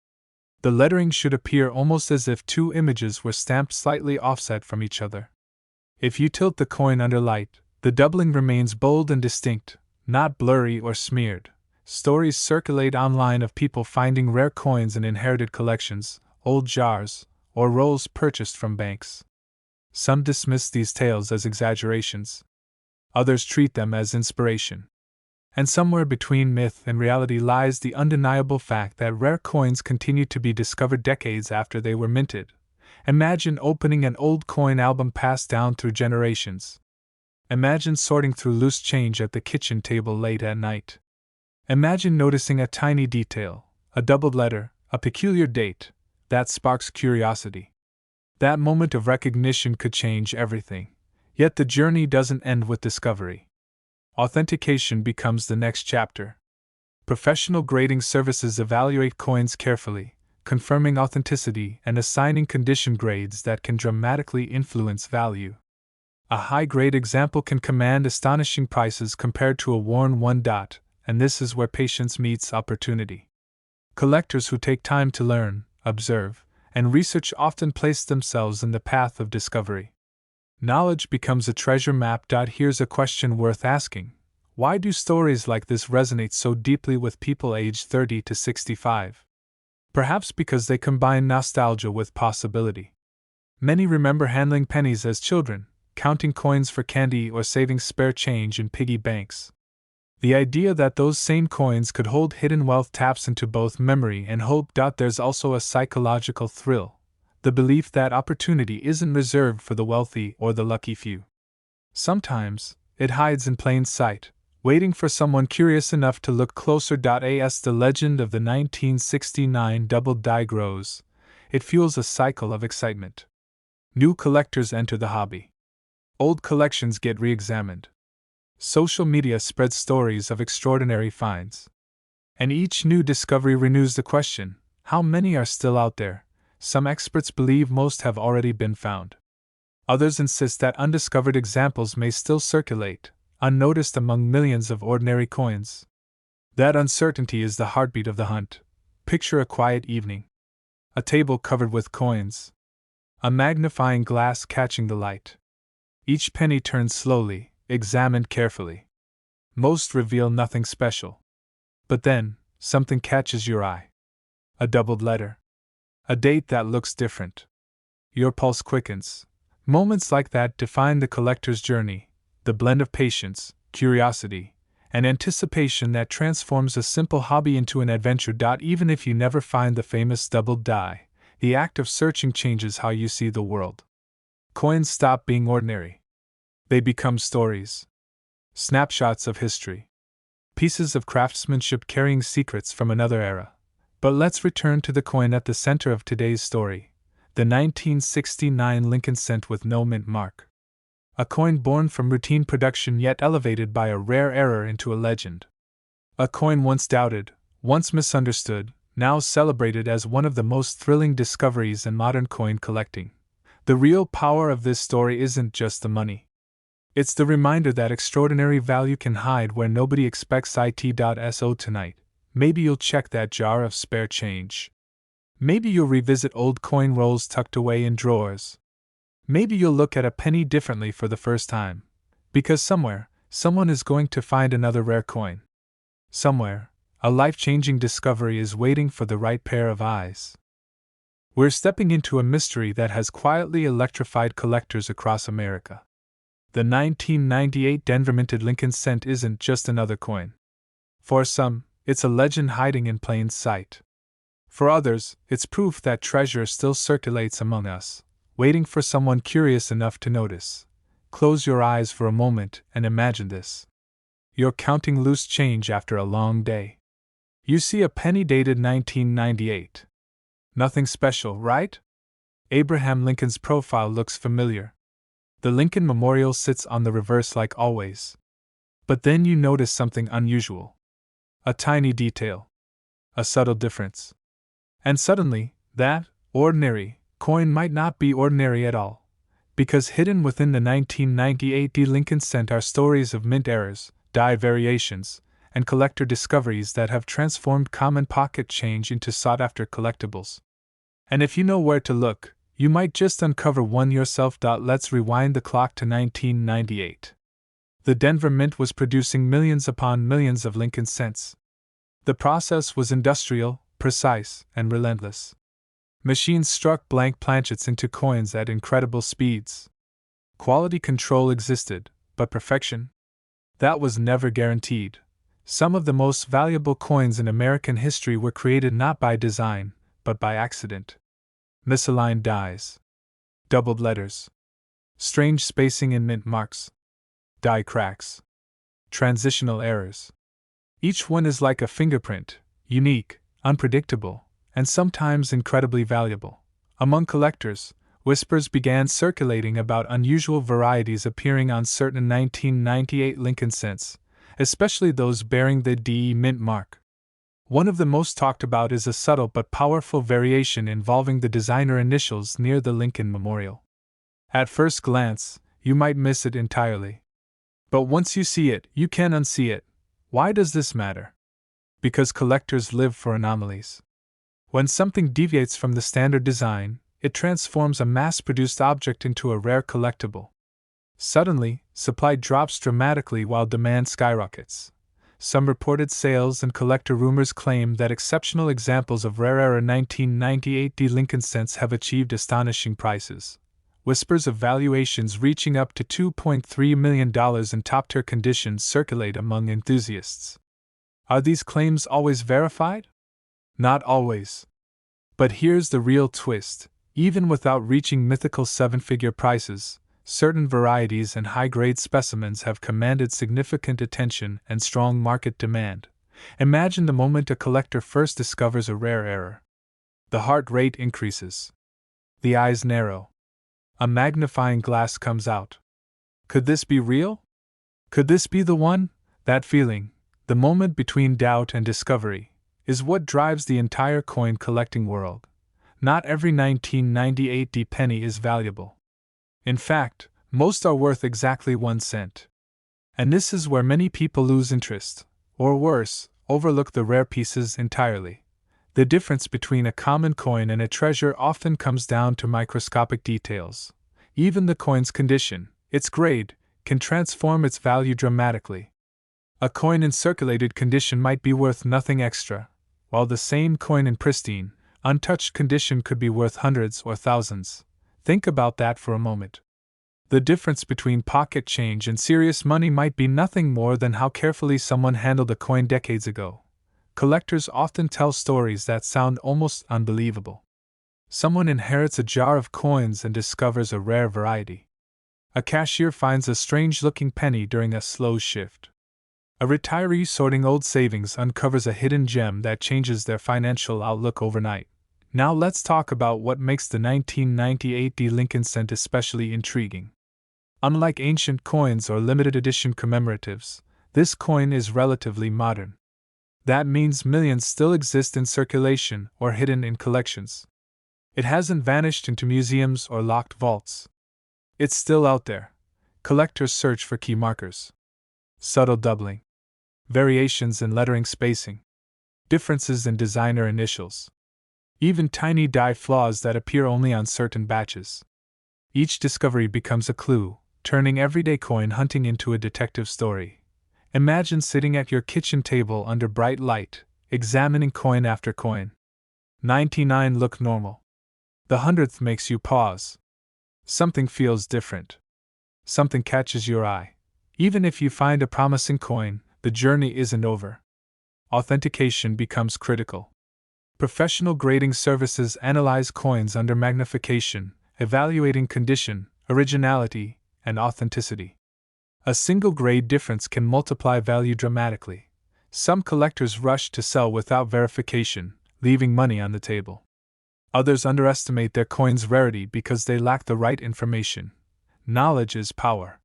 The lettering should appear almost as if two images were stamped slightly offset from each other. If you tilt the coin under light, the doubling remains bold and distinct, not blurry or smeared. Stories circulate online of people finding rare coins in inherited collections, old jars, or rolls purchased from banks. Some dismiss these tales as exaggerations. Others treat them as inspiration. And somewhere between myth and reality lies the undeniable fact that rare coins continue to be discovered decades after they were minted. Imagine opening an old coin album passed down through generations. Imagine sorting through loose change at the kitchen table late at night. Imagine noticing a tiny detail, a doubled letter, a peculiar date, that sparks curiosity. That moment of recognition could change everything. Yet the journey doesn't end with discovery. Authentication becomes the next chapter. Professional grading services evaluate coins carefully, confirming authenticity and assigning condition grades that can dramatically influence value. A high-grade example can command astonishing prices compared to a worn one. And this is where patience meets opportunity. Collectors who take time to learn, observe, and research often place themselves in the path of discovery. Knowledge becomes a treasure map. Here's a question worth asking. Why do stories like this resonate so deeply with people aged 30 to 65? Perhaps because they combine nostalgia with possibility. Many remember handling pennies as children, counting coins for candy or saving spare change in piggy banks. The idea that those same coins could hold hidden wealth taps into both memory and hope. There's also a psychological thrill, the belief that opportunity isn't reserved for the wealthy or the lucky few. Sometimes, it hides in plain sight, waiting for someone curious enough to look closer. As the legend of the 1969 doubled die grows, it fuels a cycle of excitement. New collectors enter the hobby. Old collections get re-examined. Social media spreads stories of extraordinary finds. And each new discovery renews the question, how many are still out there? Some experts believe most have already been found. Others insist that undiscovered examples may still circulate, unnoticed among millions of ordinary coins. That uncertainty is the heartbeat of the hunt. Picture a quiet evening. A table covered with coins. A magnifying glass catching the light. Each penny turned slowly, examined carefully. Most reveal nothing special. But then, something catches your eye. A doubled letter. A date that looks different. Your pulse quickens. Moments like that define the collector's journey, the blend of patience, curiosity, and anticipation that transforms a simple hobby into an adventure. Even if you never find the famous doubled die, the act of searching changes how you see the world. Coins stop being ordinary. They become stories. Snapshots of history. Pieces of craftsmanship carrying secrets from another era. But let's return to the coin at the center of today's story, the 1969 Lincoln Cent with no mint mark. A coin born from routine production yet elevated by a rare error into a legend. A coin once doubted, once misunderstood, now celebrated as one of the most thrilling discoveries in modern coin collecting. The real power of this story isn't just the money. It's the reminder that extraordinary value can hide where nobody expects it.so tonight. Maybe you'll check that jar of spare change. Maybe you'll revisit old coin rolls tucked away in drawers. Maybe you'll look at a penny differently for the first time. Because somewhere, someone is going to find another rare coin. Somewhere, a life-changing discovery is waiting for the right pair of eyes. We're stepping into a mystery that has quietly electrified collectors across America. The 1998 Denver minted Lincoln Cent isn't just another coin. For some, it's a legend hiding in plain sight. For others, it's proof that treasure still circulates among us, waiting for someone curious enough to notice. Close your eyes for a moment and imagine this. You're counting loose change after a long day. You see a penny dated 1998. Nothing special, right? Abraham Lincoln's profile looks familiar. The Lincoln Memorial sits on the reverse like always. But then you notice something unusual. A tiny detail. A subtle difference. And suddenly, that ordinary coin might not be ordinary at all. Because hidden within the 1998 Lincoln Cent are stories of mint errors, die variations, and collector discoveries that have transformed common pocket change into sought-after collectibles. And if you know where to look, you might just uncover one yourself. Let's rewind the clock to 1998. The Denver Mint was producing millions upon millions of Lincoln Cents. The process was industrial, precise, and relentless. Machines struck blank planchets into coins at incredible speeds. Quality control existed, but perfection? That was never guaranteed. Some of the most valuable coins in American history were created not by design, but by accident. Misaligned dies. Doubled letters. Strange spacing in mint marks. Die cracks. Transitional errors. Each one is like a fingerprint, unique, unpredictable, and sometimes incredibly valuable. Among collectors, whispers began circulating about unusual varieties appearing on certain 1998 Lincoln Cents, especially those bearing the DE mint mark. One of the most talked about is a subtle but powerful variation involving the designer initials near the Lincoln Memorial. At first glance, you might miss it entirely. But once you see it, you can't unsee it. Why does this matter? Because collectors live for anomalies. When something deviates from the standard design, it transforms a mass-produced object into a rare collectible. Suddenly, supply drops dramatically while demand skyrockets. Some reported sales and collector rumors claim that exceptional examples of rare era 1998 Lincoln Cents have achieved astonishing prices. Whispers of valuations reaching up to $2.3 million in top-tier condition circulate among enthusiasts. Are these claims always verified? Not always. But here's the real twist. Even without reaching mythical seven-figure prices, certain varieties and high-grade specimens have commanded significant attention and strong market demand. Imagine the moment a collector first discovers a rare error. The heart rate increases. The eyes narrow. A magnifying glass comes out. Could this be real? Could this be the one? That feeling, the moment between doubt and discovery, is what drives the entire coin collecting world. Not every 1998 penny is valuable. In fact, most are worth exactly 1 cent. And this is where many people lose interest, or worse, overlook the rare pieces entirely. The difference between a common coin and a treasure often comes down to microscopic details. Even the coin's condition, its grade, can transform its value dramatically. A coin in circulated condition might be worth nothing extra, while the same coin in pristine, untouched condition could be worth hundreds or thousands. Think about that for a moment. The difference between pocket change and serious money might be nothing more than how carefully someone handled a coin decades ago. Collectors often tell stories that sound almost unbelievable. Someone inherits a jar of coins and discovers a rare variety. A cashier finds a strange-looking penny during a slow shift. A retiree sorting old savings uncovers a hidden gem that changes their financial outlook overnight. Now let's talk about what makes the 1998 Lincoln Cent especially intriguing. Unlike ancient coins or limited edition commemoratives, this coin is relatively modern. That means millions still exist in circulation or hidden in collections. It hasn't vanished into museums or locked vaults. It's still out there. Collectors search for key markers. Subtle doubling. Variations in lettering spacing. Differences in designer initials. Even tiny die flaws that appear only on certain batches. Each discovery becomes a clue, turning everyday coin hunting into a detective story. Imagine sitting at your kitchen table under bright light, examining coin after coin. 99 look normal. The 100th makes you pause. Something feels different. Something catches your eye. Even if you find a promising coin, the journey isn't over. Authentication becomes critical. Professional grading services analyze coins under magnification, evaluating condition, originality, and authenticity. A single grade difference can multiply value dramatically. Some collectors rush to sell without verification, leaving money on the table. Others underestimate their coin's rarity because they lack the right information. Knowledge is power.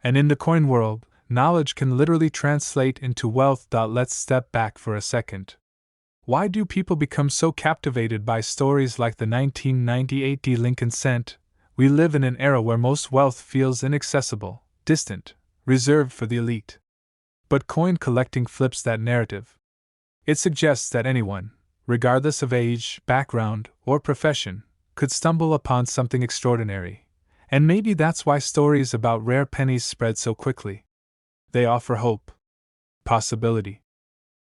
And in the coin world, knowledge can literally translate into wealth. Let's step back for a second. Why do people become so captivated by stories like the 1998 VDB Lincoln Cent? We live in an era where most wealth feels inaccessible, distant, reserved for the elite. But coin collecting flips that narrative. It suggests that anyone, regardless of age, background, or profession, could stumble upon something extraordinary. And maybe that's why stories about rare pennies spread so quickly. They offer hope, possibility,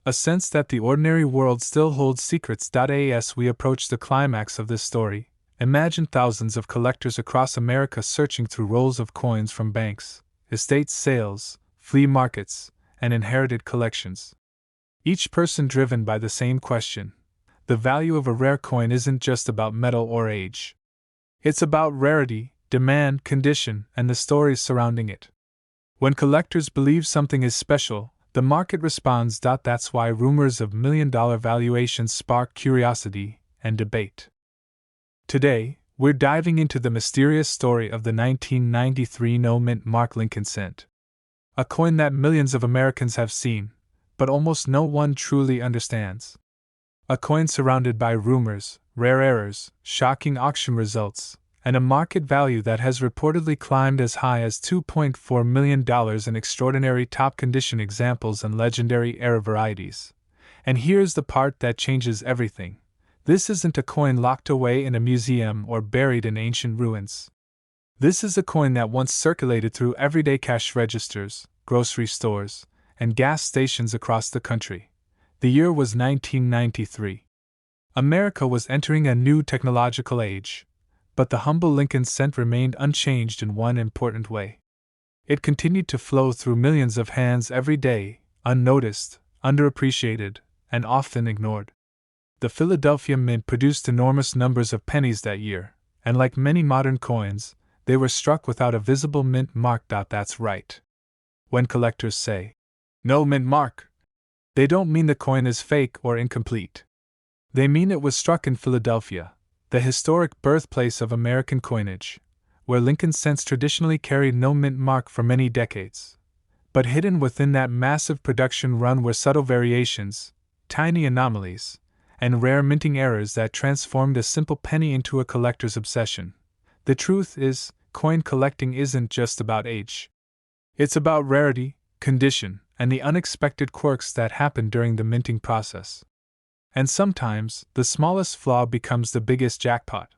a sense that the ordinary world still holds secrets. As we approach the climax of this story, imagine thousands of collectors across America searching through rolls of coins from banks, estate sales, flea markets, and inherited collections. Each person driven by the same question. The value of a rare coin isn't just about metal or age. It's about rarity, demand, condition, and the stories surrounding it. When collectors believe something is special, the market responds. That's why rumors of million-dollar valuations spark curiosity and debate. Today, we're diving into the mysterious story of the 1993 no-mint mark Lincoln Cent. A coin that millions of Americans have seen, but almost no one truly understands. A coin surrounded by rumors, rare errors, shocking auction results, and a market value that has reportedly climbed as high as $2.4 million in extraordinary top-condition examples and legendary era varieties. And here's the part that changes everything. This isn't a coin locked away in a museum or buried in ancient ruins. This is a coin that once circulated through everyday cash registers, grocery stores, and gas stations across the country. The year was 1993. America was entering a new technological age, but the humble Lincoln Cent remained unchanged in one important way. It continued to flow through millions of hands every day, unnoticed, underappreciated, and often ignored. The Philadelphia Mint produced enormous numbers of pennies that year, and like many modern coins, they were struck without a visible mint mark. That's right. When collectors say, "No mint mark," they don't mean the coin is fake or incomplete. They mean it was struck in Philadelphia, the historic birthplace of American coinage, where Lincoln cents traditionally carried no mint mark for many decades. But hidden within that massive production run were subtle variations, tiny anomalies, and rare minting errors that transformed a simple penny into a collector's obsession. The truth is, coin collecting isn't just about age. It's about rarity, condition, and the unexpected quirks that happen during the minting process. And sometimes, the smallest flaw becomes the biggest jackpot.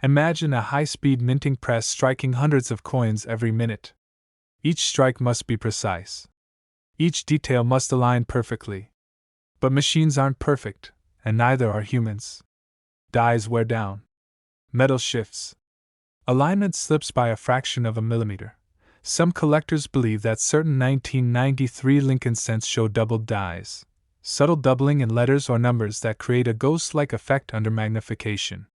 Imagine a high-speed minting press striking hundreds of coins every minute. Each strike must be precise. Each detail must align perfectly. But machines aren't perfect, and neither are humans. Dies wear down. Metal shifts. Alignment slips by a fraction of a millimeter. Some collectors believe that certain 1993 Lincoln cents show doubled dies, subtle doubling in letters or numbers that create a ghost-like effect under magnification.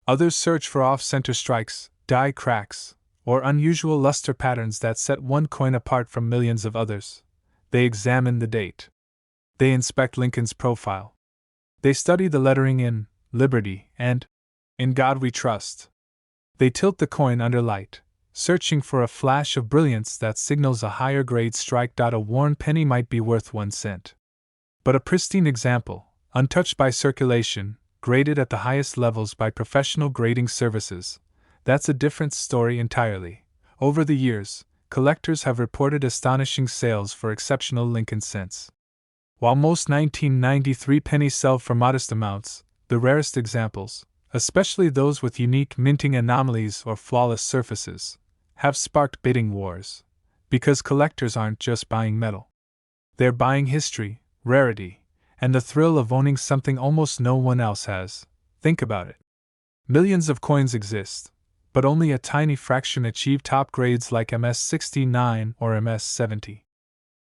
Others search for off-center strikes, die cracks, or unusual luster patterns that set one coin apart from millions of others. They examine the date. They inspect Lincoln's profile. They study the lettering in Liberty and In God We Trust. They tilt the coin under light, searching for a flash of brilliance that signals a higher grade strike. A worn penny might be worth 1 cent. But a pristine example, untouched by circulation, graded at the highest levels by professional grading services, that's a different story entirely. Over the years, collectors have reported astonishing sales for exceptional Lincoln cents. While most 1993 pennies sell for modest amounts, the rarest examples, especially those with unique minting anomalies or flawless surfaces, have sparked bidding wars. Because collectors aren't just buying metal. They're buying history, rarity, and the thrill of owning something almost no one else has. Think about it. Millions of coins exist, but only a tiny fraction achieve top grades like MS-69 or MS-70.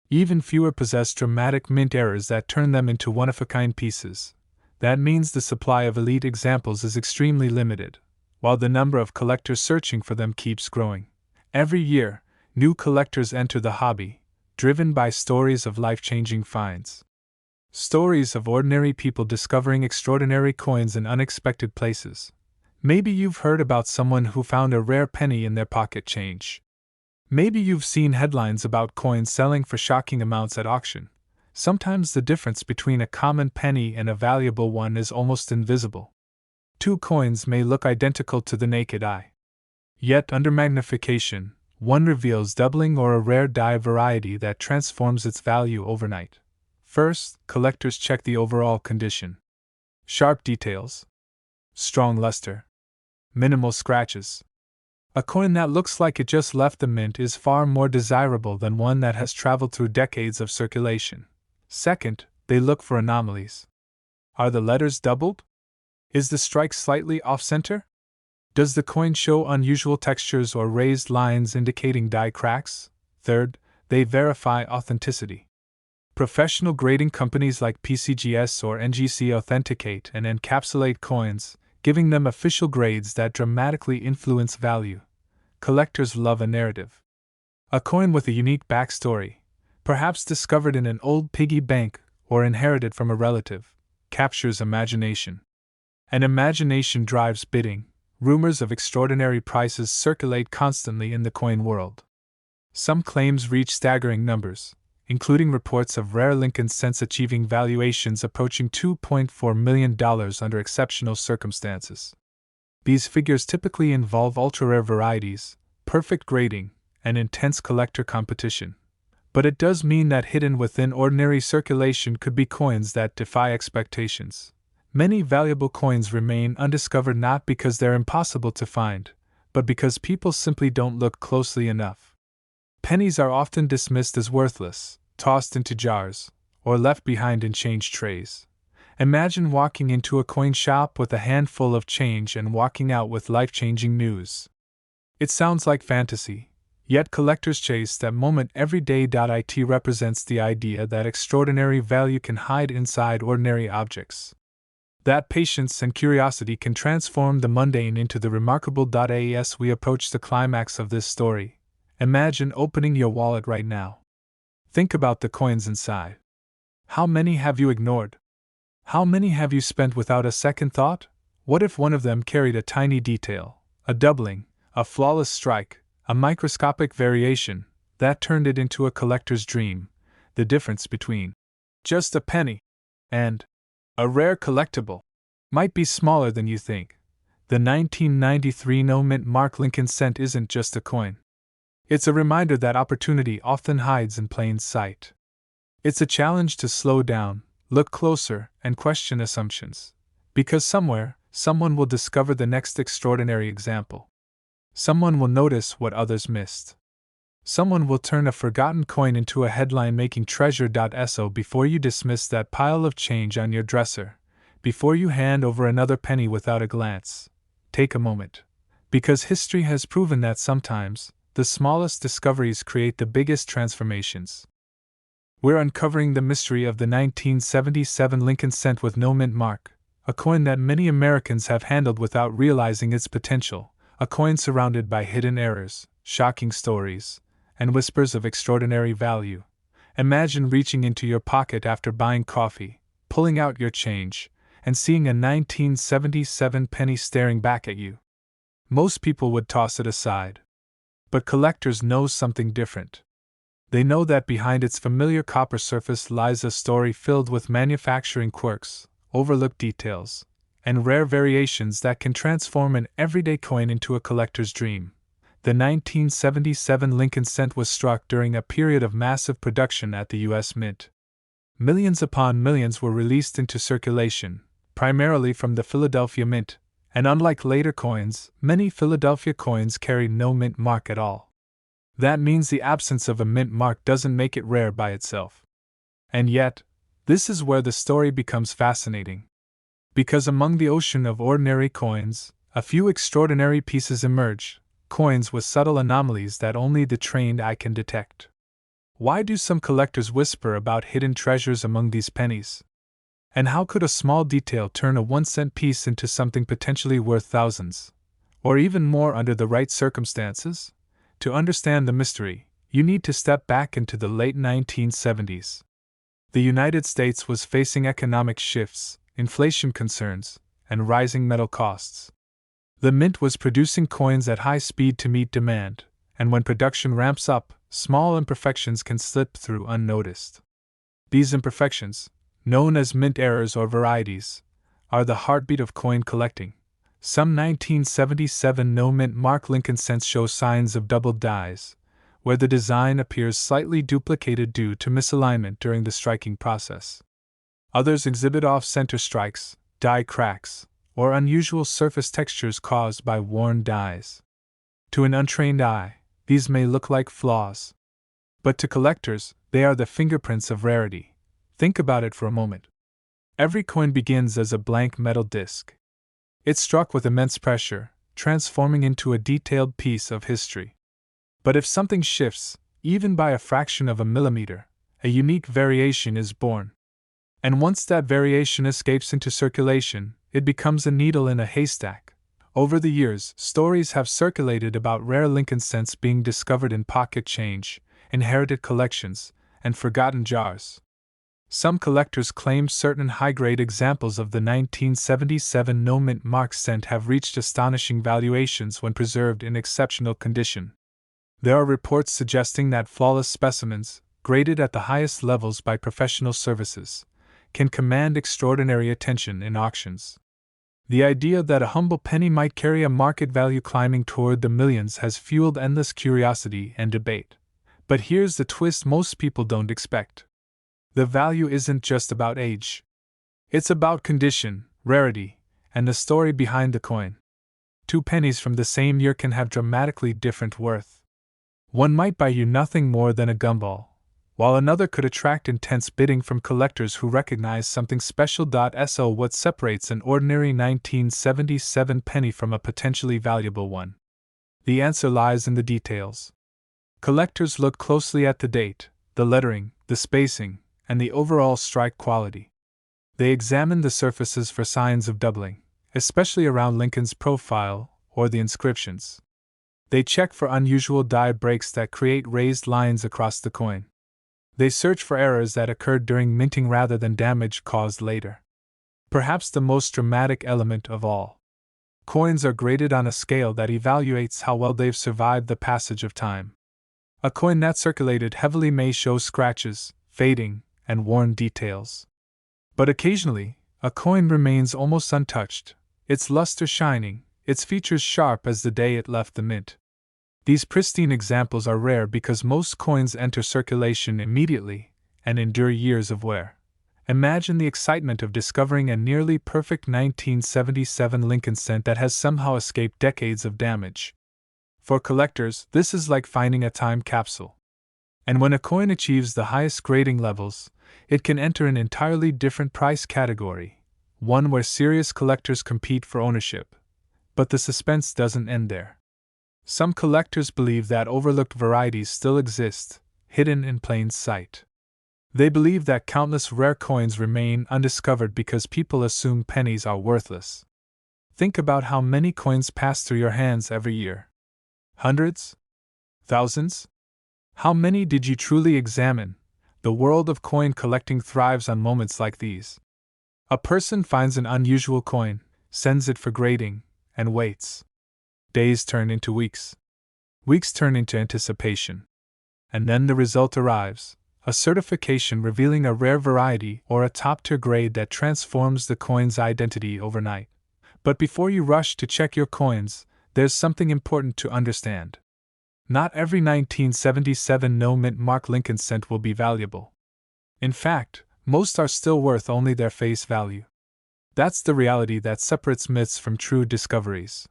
Even fewer possess dramatic mint errors that turn them into one-of-a-kind pieces. That means the supply of elite examples is extremely limited, while the number of collectors searching for them keeps growing. Every year, new collectors enter the hobby, driven by stories of life-changing finds. Stories of ordinary people discovering extraordinary coins in unexpected places. Maybe you've heard about someone who found a rare penny in their pocket change. Maybe you've seen headlines about coins selling for shocking amounts at auction. Sometimes the difference between a common penny and a valuable one is almost invisible. Two coins may look identical to the naked eye. Yet under magnification, one reveals doubling or a rare die variety that transforms its value overnight. First, collectors check the overall condition. Sharp details. Strong luster. Minimal scratches. A coin that looks like it just left the mint is far more desirable than one that has traveled through decades of circulation. Second, they look for anomalies. Are the letters doubled? Is the strike slightly off-center? Does the coin show unusual textures or raised lines indicating die cracks? Third, they verify authenticity. Professional grading companies like PCGS or NGC authenticate and encapsulate coins, giving them official grades that dramatically influence value. Collectors love a narrative. A coin with a unique backstory, perhaps discovered in an old piggy bank or inherited from a relative, captures imagination. And imagination drives bidding. Rumors of extraordinary prices circulate constantly in the coin world. Some claims reach staggering numbers, including reports of rare Lincoln cents achieving valuations approaching $2.4 million under exceptional circumstances. These figures typically involve ultra-rare varieties, perfect grading, and intense collector competition. But it does mean that hidden within ordinary circulation could be coins that defy expectations. Many valuable coins remain undiscovered not because they're impossible to find, but because people simply don't look closely enough. Pennies are often dismissed as worthless, tossed into jars, or left behind in change trays. Imagine walking into a coin shop with a handful of change and walking out with life-changing news. It sounds like fantasy, yet collectors chase that moment every day. It represents the idea that extraordinary value can hide inside ordinary objects. That patience and curiosity can transform the mundane into the remarkable. As we approach the climax of this story, imagine opening your wallet right now. Think about the coins inside. How many have you ignored? How many have you spent without a second thought? What if one of them carried a tiny detail, a doubling, a flawless strike, a microscopic variation, that turned it into a collector's dream? The difference between just a penny and a rare collectible might be smaller than you think. The 1993 no-mint mark Lincoln cent isn't just a coin. It's a reminder that opportunity often hides in plain sight. It's a challenge to slow down, look closer, and question assumptions. Because somewhere, someone will discover the next extraordinary example. Someone will notice what others missed. Someone will turn a forgotten coin into a headline-making treasure. So before you dismiss that pile of change on your dresser, before you hand over another penny without a glance, take a moment. Because history has proven that sometimes, the smallest discoveries create the biggest transformations. We're uncovering the mystery of the 1977 Lincoln cent with no mint mark, a coin that many Americans have handled without realizing its potential, a coin surrounded by hidden errors, shocking stories, and whispers of extraordinary value. Imagine reaching into your pocket after buying coffee, pulling out your change, and seeing a 1977 penny staring back at you. Most people would toss it aside. But collectors know something different. They know that behind its familiar copper surface lies a story filled with manufacturing quirks, overlooked details, and rare variations that can transform an everyday coin into a collector's dream. The 1977 Lincoln Cent was struck during a period of massive production at the U.S. Mint. Millions upon millions were released into circulation, primarily from the Philadelphia Mint, and unlike later coins, many Philadelphia coins carry no mint mark at all. That means the absence of a mint mark doesn't make it rare by itself. And yet, this is where the story becomes fascinating. Because among the ocean of ordinary coins, a few extraordinary pieces emerge, coins with subtle anomalies that only the trained eye can detect. Why do some collectors whisper about hidden treasures among these pennies? And how could a small detail turn a 1-cent piece into something potentially worth thousands, or even more under the right circumstances? To understand the mystery, you need to step back into the late 1970s. The United States was facing economic shifts, inflation concerns, and rising metal costs. The mint was producing coins at high speed to meet demand, and when production ramps up, small imperfections can slip through unnoticed. These imperfections, known as mint errors or varieties, are the heartbeat of coin collecting. Some 1977 no-mint mark Lincoln cents show signs of doubled dies, where the design appears slightly duplicated due to misalignment during the striking process. Others exhibit off-center strikes, die cracks, or unusual surface textures caused by worn dies. To an untrained eye, these may look like flaws. But to collectors, they are the fingerprints of rarity. Think about it for a moment. Every coin begins as a blank metal disc. It's struck with immense pressure, transforming into a detailed piece of history. But if something shifts, even by a fraction of a millimeter, a unique variation is born. And once that variation escapes into circulation, it becomes a needle in a haystack. Over the years, stories have circulated about rare Lincoln cents being discovered in pocket change, inherited collections, and forgotten jars. Some collectors claim certain high-grade examples of the 1977 no-mint mark cent have reached astonishing valuations when preserved in exceptional condition. There are reports suggesting that flawless specimens, graded at the highest levels by professional services, can command extraordinary attention in auctions. The idea that a humble penny might carry a market value climbing toward the millions has fueled endless curiosity and debate. But here's the twist most people don't expect. The value isn't just about age. It's about condition, rarity, and the story behind the coin. 2 pennies from the same year can have dramatically different worth. One might buy you nothing more than a gumball, while another could attract intense bidding from collectors who recognize something special. So what separates an ordinary 1977 penny from a potentially valuable one? The answer lies in the details. Collectors look closely at the date, the lettering, the spacing, and the overall strike quality. They examine the surfaces for signs of doubling, especially around Lincoln's profile or the inscriptions. They check for unusual die breaks that create raised lines across the coin. They search for errors that occurred during minting rather than damage caused later. Perhaps the most dramatic element of all. Coins are graded on a scale that evaluates how well they've survived the passage of time. A coin that circulated heavily may show scratches, fading, and worn details. But occasionally, a coin remains almost untouched, its luster shining, its features sharp as the day it left the mint. These pristine examples are rare because most coins enter circulation immediately and endure years of wear. Imagine the excitement of discovering a nearly perfect 1977 Lincoln cent that has somehow escaped decades of damage. For collectors, this is like finding a time capsule. And when a coin achieves the highest grading levels, it can enter an entirely different price category, one where serious collectors compete for ownership. But the suspense doesn't end there. Some collectors believe that overlooked varieties still exist, hidden in plain sight. They believe that countless rare coins remain undiscovered because people assume pennies are worthless. Think about how many coins pass through your hands every year. Hundreds? Thousands? How many did you truly examine? The world of coin collecting thrives on moments like these. A person finds an unusual coin, sends it for grading, and waits. Days turn into weeks. Weeks turn into anticipation. And then the result arrives, a certification revealing a rare variety or a top-tier grade that transforms the coin's identity overnight. But before you rush to check your coins, there's something important to understand. Not every 1977 no-mint mark Lincoln cent will be valuable. In fact, most are still worth only their face value. That's the reality that separates myths from true discoveries.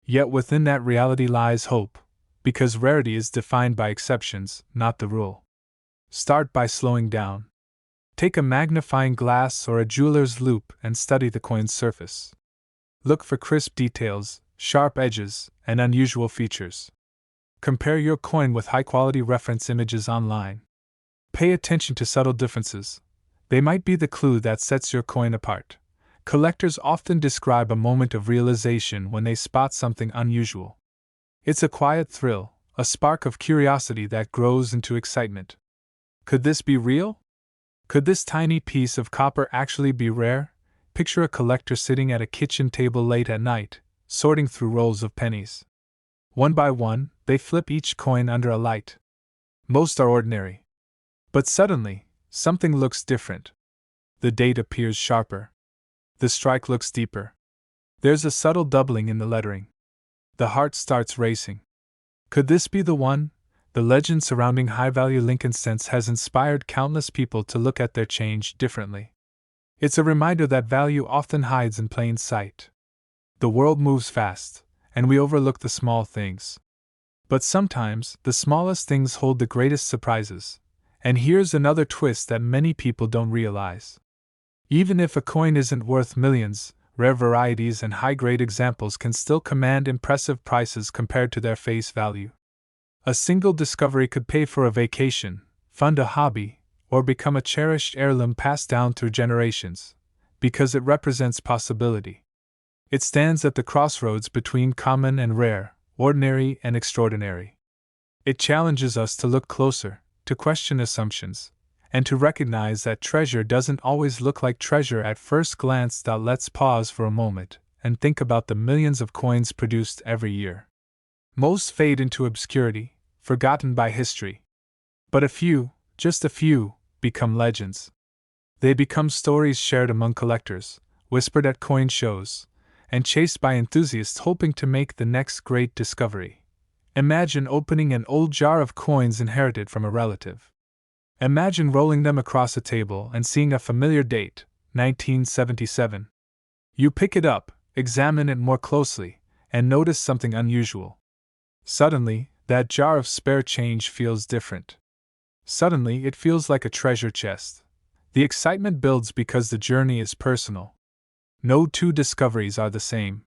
Yet within that reality lies hope, because rarity is defined by exceptions, not the rule. Start by slowing down. Take a magnifying glass or a jeweler's loupe and study the coin's surface. Look for crisp details, sharp edges, and unusual features. Compare your coin with high-quality reference images online. Pay attention to subtle differences. They might be the clue that sets your coin apart. Collectors often describe a moment of realization when they spot something unusual. It's a quiet thrill, a spark of curiosity that grows into excitement. Could this be real? Could this tiny piece of copper actually be rare? Picture a collector sitting at a kitchen table late at night, sorting through rolls of pennies. One by one, they flip each coin under a light. Most are ordinary. But suddenly, something looks different. The date appears sharper. The strike looks deeper. There's a subtle doubling in the lettering. The heart starts racing. Could this be the one? The legend surrounding high-value Lincoln cents has inspired countless people to look at their change differently. It's a reminder that value often hides in plain sight. The world moves fast, and we overlook the small things. But sometimes, the smallest things hold the greatest surprises. And here's another twist that many people don't realize. Even if a coin isn't worth millions, rare varieties and high-grade examples can still command impressive prices compared to their face value. A single discovery could pay for a vacation, fund a hobby, or become a cherished heirloom passed down through generations, because it represents possibility. It stands at the crossroads between common and rare, ordinary and extraordinary. It challenges us to look closer, to question assumptions, and to recognize that treasure doesn't always look like treasure at first glance. Let's pause for a moment and think about the millions of coins produced every year. Most fade into obscurity, forgotten by history. But a few, just a few, become legends. They become stories shared among collectors, whispered at coin shows, and chased by enthusiasts hoping to make the next great discovery. Imagine opening an old jar of coins inherited from a relative. Imagine rolling them across a table and seeing a familiar date, 1977. You pick it up, examine it more closely, and notice something unusual. Suddenly, that jar of spare change feels different. Suddenly, it feels like a treasure chest. The excitement builds because the journey is personal. No two discoveries are the same.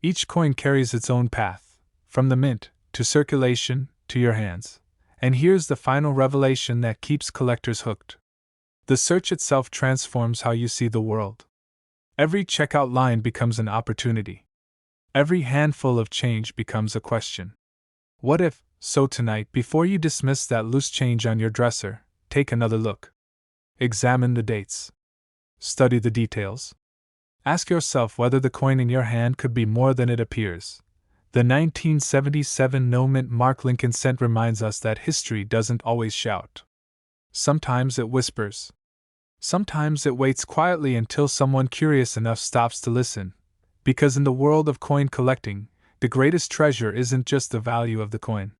Each coin carries its own path, from the mint, to circulation, to your hands. And here's the final revelation that keeps collectors hooked. The search itself transforms how you see the world. Every checkout line becomes an opportunity. Every handful of change becomes a question. What if? So tonight, before you dismiss that loose change on your dresser, take another look. Examine the dates. Study the details. Ask yourself whether the coin in your hand could be more than it appears. The 1977 no-mint mark Lincoln cent reminds us that history doesn't always shout. Sometimes it whispers. Sometimes it waits quietly until someone curious enough stops to listen. Because in the world of coin collecting, the greatest treasure isn't just the value of the coin.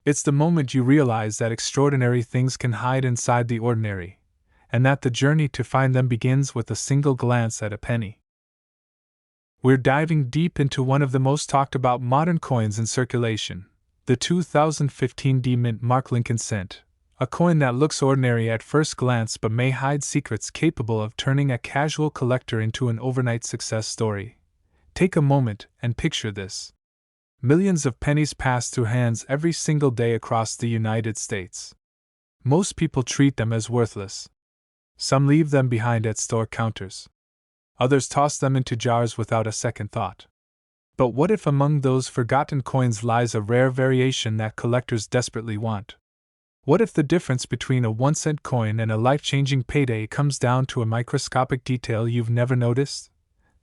It's the moment you realize that extraordinary things can hide inside the ordinary, and that the journey to find them begins with a single glance at a penny. We're diving deep into one of the most talked about modern coins in circulation, the 2015 D-Mint mark Lincoln cent, a coin that looks ordinary at first glance but may hide secrets capable of turning a casual collector into an overnight success story. Take a moment and picture this. Millions of pennies pass through hands every single day across the United States. Most people treat them as worthless. Some leave them behind at store counters. Others toss them into jars without a second thought. But what if among those forgotten coins lies a rare variation that collectors desperately want? What if the difference between a 1-cent coin and a life-changing payday comes down to a microscopic detail you've never noticed?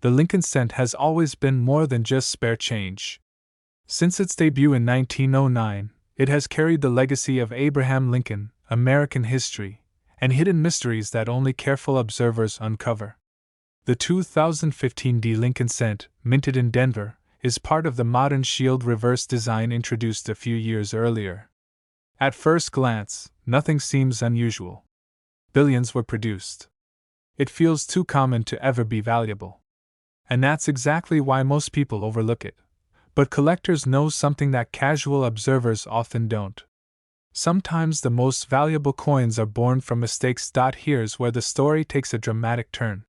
The Lincoln cent has always been more than just spare change. Since its debut in 1909, It has carried the legacy of Abraham Lincoln, American history, and hidden mysteries that only careful observers uncover. The 2015 D Lincoln Cent, minted in Denver, is part of the modern shield reverse design introduced a few years earlier. At first glance, nothing seems unusual. Billions were produced. It feels too common to ever be valuable. And that's exactly why most people overlook it. But collectors know something that casual observers often don't. Sometimes the most valuable coins are born from mistakes. Here's where the story takes a dramatic turn.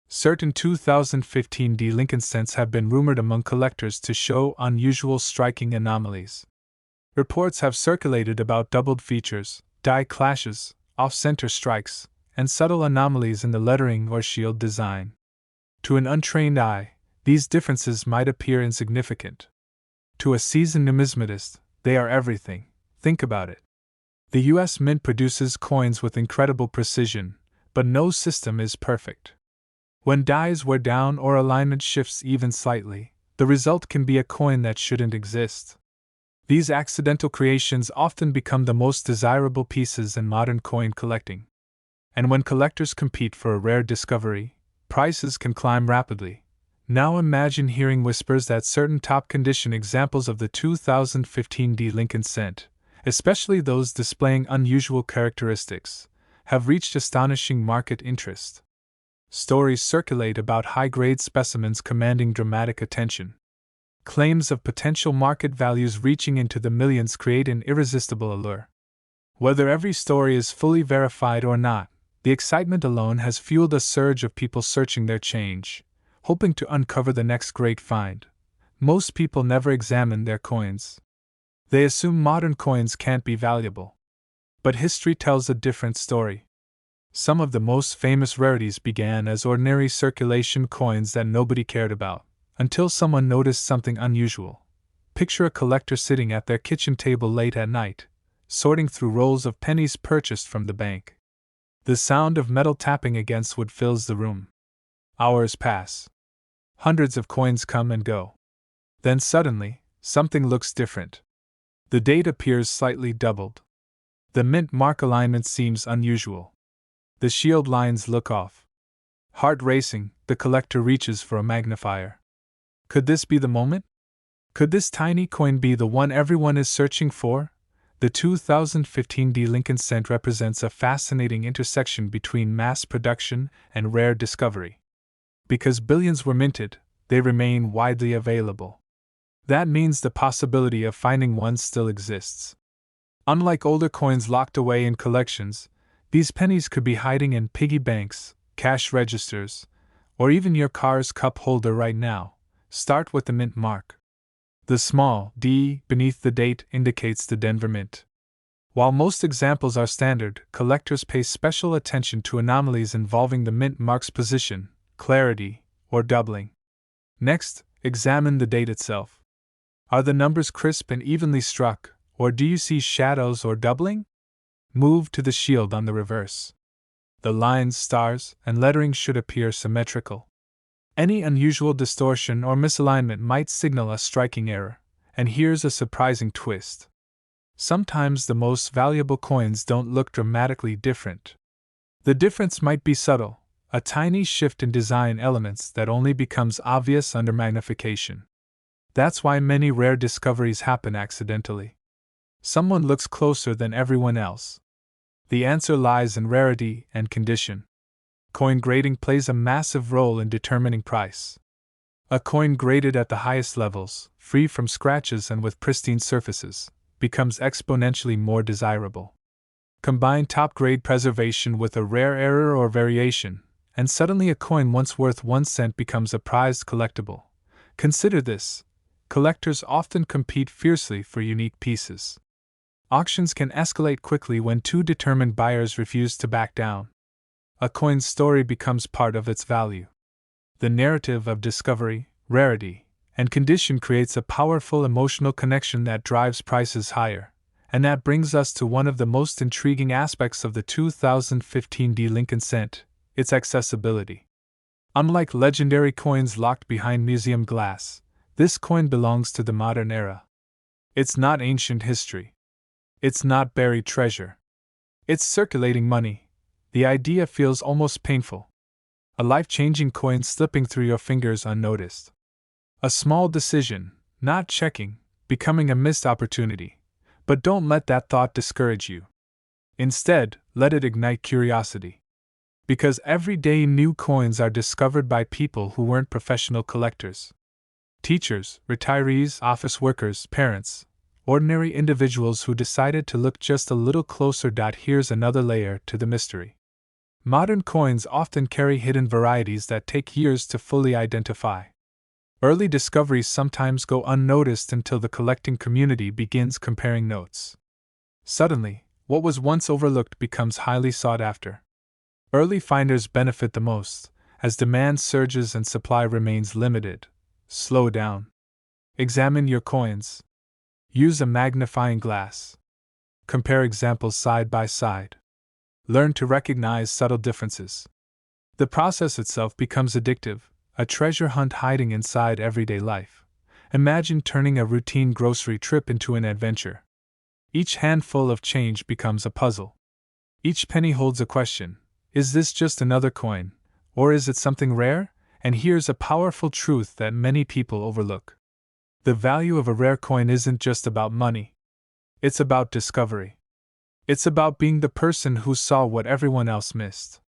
Certain 2015 D Lincoln Cents have been rumored among collectors to show unusual striking anomalies. Reports have circulated about doubled features, die clashes, off-center strikes, and subtle anomalies in the lettering or shield design. To an untrained eye, these differences might appear insignificant. To a seasoned numismatist, they are everything. Think about it. The U.S. Mint produces coins with incredible precision, but no system is perfect. When dies wear down or alignment shifts even slightly, the result can be a coin that shouldn't exist. These accidental creations often become the most desirable pieces in modern coin collecting. And when collectors compete for a rare discovery, prices can climb rapidly. Now imagine hearing whispers that certain top-condition examples of the 2015 D Lincoln Cent, especially those displaying unusual characteristics, have reached astonishing market interest. Stories circulate about high-grade specimens commanding dramatic attention. Claims of potential market values reaching into the millions create an irresistible allure. Whether every story is fully verified or not, the excitement alone has fueled a surge of people searching their change, hoping to uncover the next great find. Most people never examine their coins. They assume modern coins can't be valuable. But history tells a different story. Some of the most famous rarities began as ordinary circulation coins that nobody cared about, until someone noticed something unusual. Picture a collector sitting at their kitchen table late at night, sorting through rolls of pennies purchased from the bank. The sound of metal tapping against wood fills the room. Hours pass. Hundreds of coins come and go. Then suddenly, something looks different. The date appears slightly doubled. The mint mark alignment seems unusual. The shield lines look off. Heart racing, the collector reaches for a magnifier. Could this be the moment? Could this tiny coin be the one everyone is searching for? The 2015 D Lincoln Cent represents a fascinating intersection between mass production and rare discovery. Because billions were minted, they remain widely available. That means the possibility of finding one still exists. Unlike older coins locked away in collections, these pennies could be hiding in piggy banks, cash registers, or even your car's cup holder right now. Start with the mint mark. The small D beneath the date indicates the Denver Mint. While most examples are standard, collectors pay special attention to anomalies involving the mint mark's position, clarity, or doubling. Next, examine the date itself. Are the numbers crisp and evenly struck, or do you see shadows or doubling? Move to the shield on the reverse. The lines, stars, and lettering should appear symmetrical. Any unusual distortion or misalignment might signal a striking error, and here's a surprising twist. Sometimes the most valuable coins don't look dramatically different. The difference might be subtle, a tiny shift in design elements that only becomes obvious under magnification. That's why many rare discoveries happen accidentally. Someone looks closer than everyone else. The answer lies in rarity and condition. Coin grading plays a massive role in determining price. A coin graded at the highest levels, free from scratches and with pristine surfaces, becomes exponentially more desirable. Combine top-grade preservation with a rare error or variation, and suddenly a coin once worth 1 cent becomes a prized collectible. Consider this: collectors often compete fiercely for unique pieces. Auctions can escalate quickly when two determined buyers refuse to back down. A coin's story becomes part of its value. The narrative of discovery, rarity, and condition creates a powerful emotional connection that drives prices higher, and that brings us to one of the most intriguing aspects of the 2015 D Lincoln Cent, its accessibility. Unlike legendary coins locked behind museum glass, this coin belongs to the modern era. It's not ancient history. It's not buried treasure. It's circulating money. The idea feels almost painful. A life-changing coin slipping through your fingers unnoticed. A small decision, not checking, becoming a missed opportunity. But don't let that thought discourage you. Instead, let it ignite curiosity. Because every day new coins are discovered by people who weren't professional collectors. Teachers, retirees, office workers, parents, ordinary individuals who decided to look just a little closer. Here's another layer to the mystery. Modern coins often carry hidden varieties that take years to fully identify. Early discoveries sometimes go unnoticed until the collecting community begins comparing notes. Suddenly, what was once overlooked becomes highly sought after. Early finders benefit the most, as demand surges and supply remains limited. Slow down. Examine your coins. Use a magnifying glass. Compare examples side by side. Learn to recognize subtle differences. The process itself becomes addictive, a treasure hunt hiding inside everyday life. Imagine turning a routine grocery trip into an adventure. Each handful of change becomes a puzzle. Each penny holds a question. Is this just another coin, or is it something rare? And here's a powerful truth that many people overlook. The value of a rare coin isn't just about money. It's about discovery. It's about being the person who saw what everyone else missed.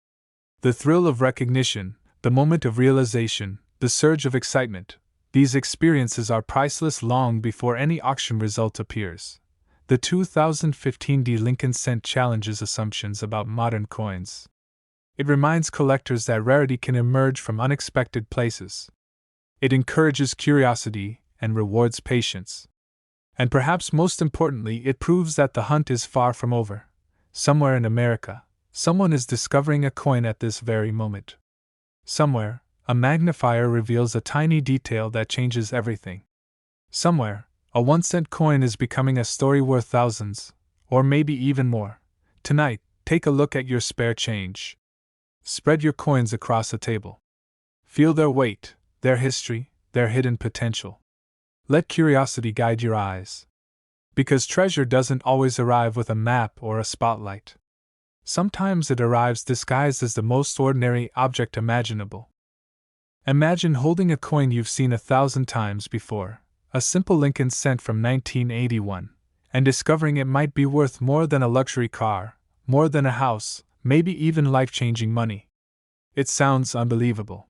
The thrill of recognition, the moment of realization, the surge of excitement, these experiences are priceless long before any auction result appears. The 2015 VDB Lincoln Cent challenges assumptions about modern coins. It reminds collectors that rarity can emerge from unexpected places. It encourages curiosity and rewards patience. And perhaps most importantly, it proves that the hunt is far from over. Somewhere in America, someone is discovering a coin at this very moment. Somewhere, a magnifier reveals a tiny detail that changes everything. Somewhere, a 1-cent coin is becoming a story worth thousands, or maybe even more. Tonight, take a look at your spare change. Spread your coins across a table. Feel their weight, their history, their hidden potential. Let curiosity guide your eyes. Because treasure doesn't always arrive with a map or a spotlight. Sometimes it arrives disguised as the most ordinary object imaginable. Imagine holding a coin you've seen 1,000 times before, a simple Lincoln cent from 1981, and discovering it might be worth more than a luxury car, more than a house, maybe even life-changing money. It sounds unbelievable.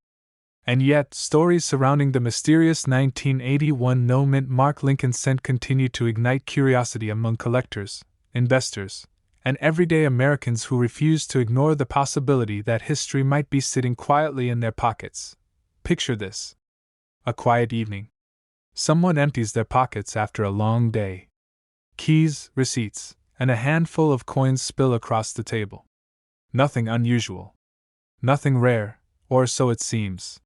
And yet, stories surrounding the mysterious 1981 no-mint mark Lincoln cent continue to ignite curiosity among collectors, investors, and everyday Americans who refuse to ignore the possibility that history might be sitting quietly in their pockets. Picture this. A quiet evening. Someone empties their pockets after a long day. Keys, receipts, and a handful of coins spill across the table. Nothing unusual. Nothing rare, or so it seems.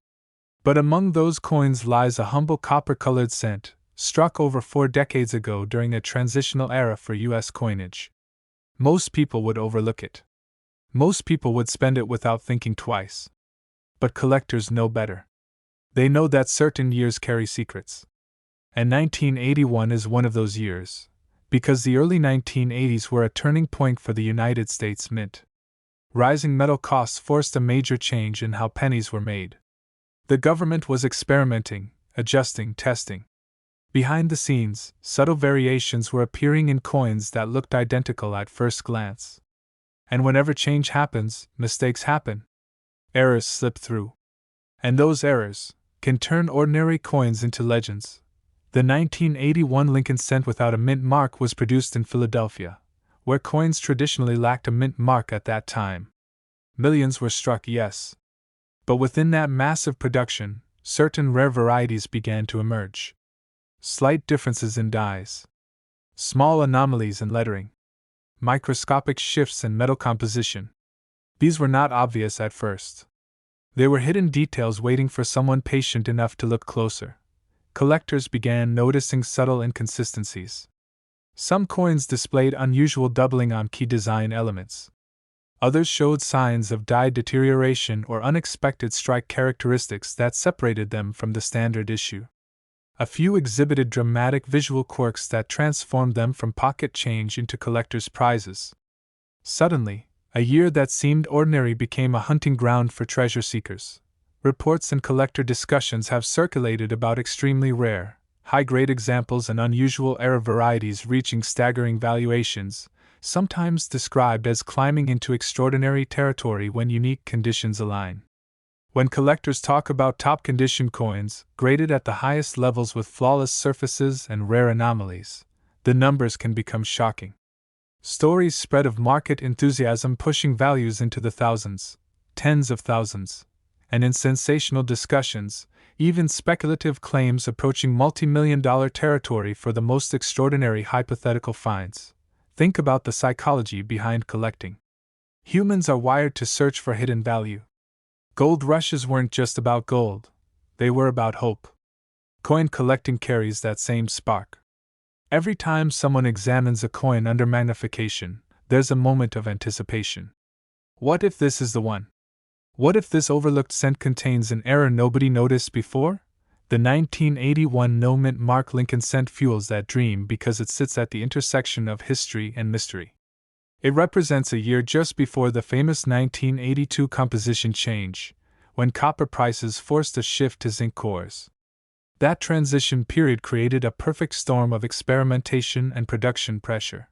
But among those coins lies a humble copper-colored cent, struck over 4 decades ago during a transitional era for U.S. coinage. Most people would overlook it. Most people would spend it without thinking twice. But collectors know better. They know that certain years carry secrets. And 1981 is one of those years, because the early 1980s were a turning point for the United States Mint. Rising metal costs forced a major change in how pennies were made. The government was experimenting, adjusting, testing. Behind the scenes, subtle variations were appearing in coins that looked identical at first glance. And whenever change happens, mistakes happen. Errors slip through. And those errors can turn ordinary coins into legends. The 1981 Lincoln cent without a mint mark was produced in Philadelphia, where coins traditionally lacked a mint mark at that time. Millions were struck, yes. But within that massive production, certain rare varieties began to emerge. Slight differences in dyes. Small anomalies in lettering. Microscopic shifts in metal composition. These were not obvious at first. They were hidden details waiting for someone patient enough to look closer. Collectors began noticing subtle inconsistencies. Some coins displayed unusual doubling on key design elements. Others showed signs of dye deterioration or unexpected strike characteristics that separated them from the standard issue. A few exhibited dramatic visual quirks that transformed them from pocket change into collector's prizes. Suddenly, a year that seemed ordinary became a hunting ground for treasure seekers. Reports and collector discussions have circulated about extremely rare, high-grade examples and unusual rare varieties reaching staggering valuations, sometimes described as climbing into extraordinary territory when unique conditions align. When collectors talk about top-condition coins, graded at the highest levels with flawless surfaces and rare anomalies, the numbers can become shocking. Stories spread of market enthusiasm pushing values into the thousands, tens of thousands, and in sensational discussions, even speculative claims approaching multi-million-dollar territory for the most extraordinary hypothetical finds. Think about the psychology behind collecting. Humans are wired to search for hidden value. Gold rushes weren't just about gold, they were about hope. Coin collecting carries that same spark. Every time someone examines a coin under magnification, there's a moment of anticipation. What if this is the one? What if this overlooked cent contains an error nobody noticed before? The 1981 no-mint mark Lincoln Cent fuels that dream because it sits at the intersection of history and mystery. It represents a year just before the famous 1982 composition change, when copper prices forced a shift to zinc cores. That transition period created a perfect storm of experimentation and production pressure.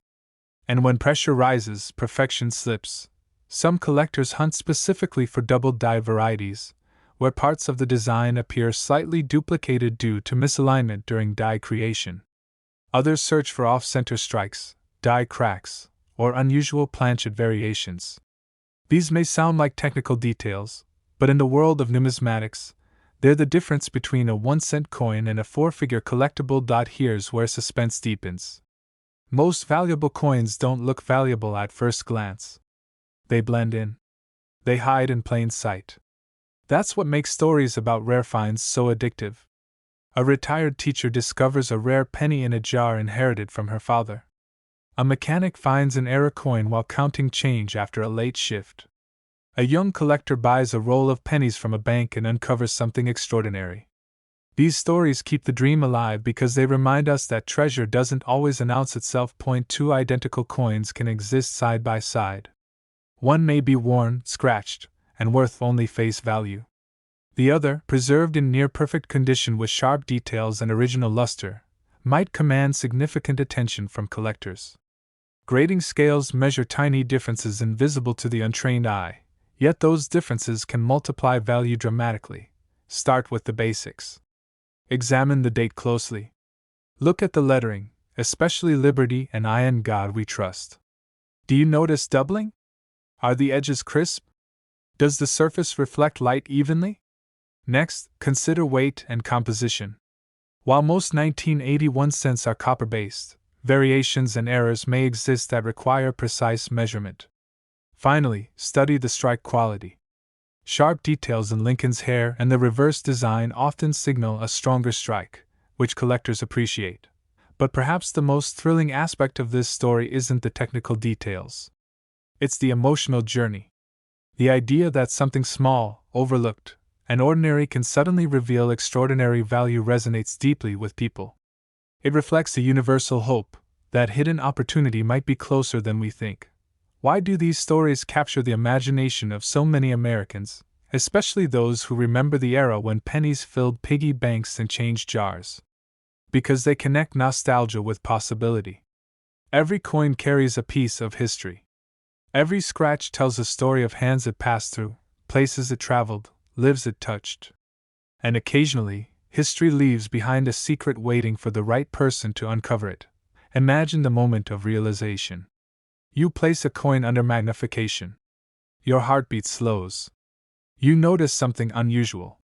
And when pressure rises, perfection slips. Some collectors hunt specifically for double-die varieties, where parts of the design appear slightly duplicated due to misalignment during die creation. Others search for off-center strikes, die cracks, or unusual planchet variations. These may sound like technical details, but in the world of numismatics, they're the difference between a 1-cent coin and a 4-figure collectible. Here's where suspense deepens. Most valuable coins don't look valuable at first glance. They blend in. They hide in plain sight. That's what makes stories about rare finds so addictive. A retired teacher discovers a rare penny in a jar inherited from her father. A mechanic finds an error coin while counting change after a late shift. A young collector buys a roll of pennies from a bank and uncovers something extraordinary. These stories keep the dream alive because they remind us that treasure doesn't always announce itself. Two identical coins can exist side by side. One may be worn, scratched, and worth only face value. The other, preserved in near-perfect condition with sharp details and original luster, might command significant attention from collectors. Grading scales measure tiny differences invisible to the untrained eye, yet those differences can multiply value dramatically. Start with the basics. Examine the date closely. Look at the lettering, especially Liberty and I in God We Trust. Do you notice doubling? Are the edges crisp? Does the surface reflect light evenly? Next, consider weight and composition. While most 1981 cents are copper-based, variations and errors may exist that require precise measurement. Finally, study the strike quality. Sharp details in Lincoln's hair and the reverse design often signal a stronger strike, which collectors appreciate. But perhaps the most thrilling aspect of this story isn't the technical details. It's the emotional journey. The idea that something small, overlooked, and ordinary can suddenly reveal extraordinary value resonates deeply with people. It reflects a universal hope that hidden opportunity might be closer than we think. Why do these stories capture the imagination of so many Americans, especially those who remember the era when pennies filled piggy banks and change jars? Because they connect nostalgia with possibility. Every coin carries a piece of history. Every scratch tells a story of hands it passed through, places it traveled, lives it touched. And occasionally, history leaves behind a secret waiting for the right person to uncover it. Imagine the moment of realization. You place a coin under magnification. Your heartbeat slows. You notice something unusual.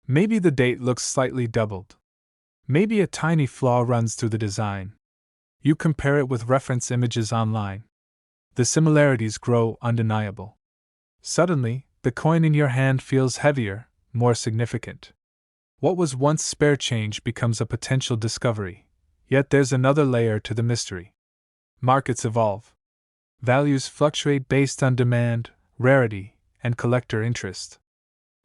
Maybe the date looks slightly doubled. Maybe a tiny flaw runs through the design. You compare it with reference images online. The similarities grow undeniable. Suddenly, the coin in your hand feels heavier, more significant. What was once spare change becomes a potential discovery. Yet there's another layer to the mystery. Markets evolve. Values fluctuate based on demand, rarity, and collector interest.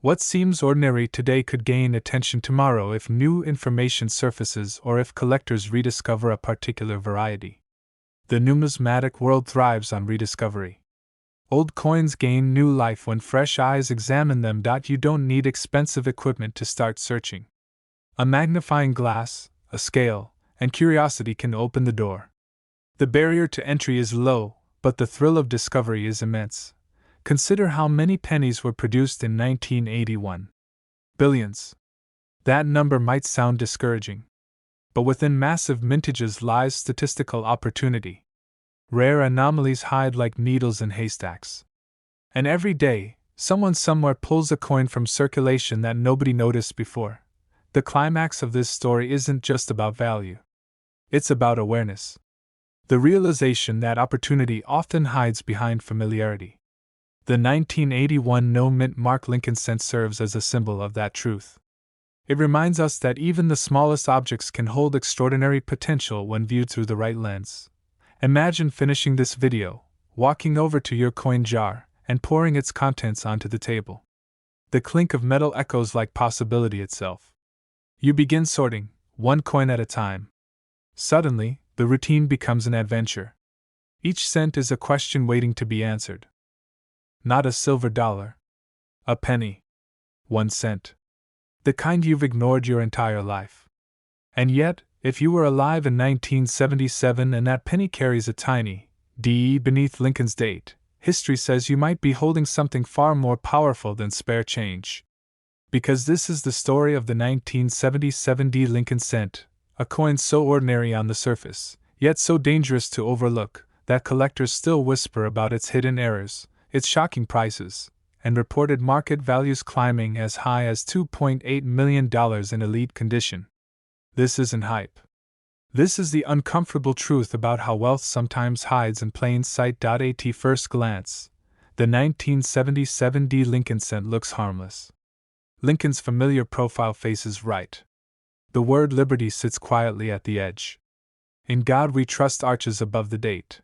What seems ordinary today could gain attention tomorrow if new information surfaces or if collectors rediscover a particular variety. The numismatic world thrives on rediscovery. Old coins gain new life when fresh eyes examine them. You don't need expensive equipment to start searching. A magnifying glass, a scale, and curiosity can open the door. The barrier to entry is low, but the thrill of discovery is immense. Consider how many pennies were produced in 1981. Billions. That number might sound discouraging. But within massive mintages lies statistical opportunity. Rare anomalies hide like needles in haystacks. And every day, someone somewhere pulls a coin from circulation that nobody noticed before. The climax of this story isn't just about value. It's about awareness. The realization that opportunity often hides behind familiarity. The 1981 no-mint mark Lincoln Cent serves as a symbol of that truth. It reminds us that even the smallest objects can hold extraordinary potential when viewed through the right lens. Imagine finishing this video, walking over to your coin jar, and pouring its contents onto the table. The clink of metal echoes like possibility itself. You begin sorting, one coin at a time. Suddenly, the routine becomes an adventure. Each cent is a question waiting to be answered. Not a silver dollar. A penny. 1 cent. The kind you've ignored your entire life. And yet, if you were alive in 1977 and that penny carries a tiny D beneath Lincoln's date, history says you might be holding something far more powerful than spare change. Because this is the story of the 1977 D Lincoln Cent, a coin so ordinary on the surface, yet so dangerous to overlook, that collectors still whisper about its hidden errors, its shocking prices, and reported market values climbing as high as $2.8 million in elite condition. This isn't hype. This is the uncomfortable truth about how wealth sometimes hides in plain sight. At first glance, the 1977 D Lincoln Cent looks harmless. Lincoln's familiar profile faces right. The word liberty sits quietly at the edge. In God we trust arches above the date.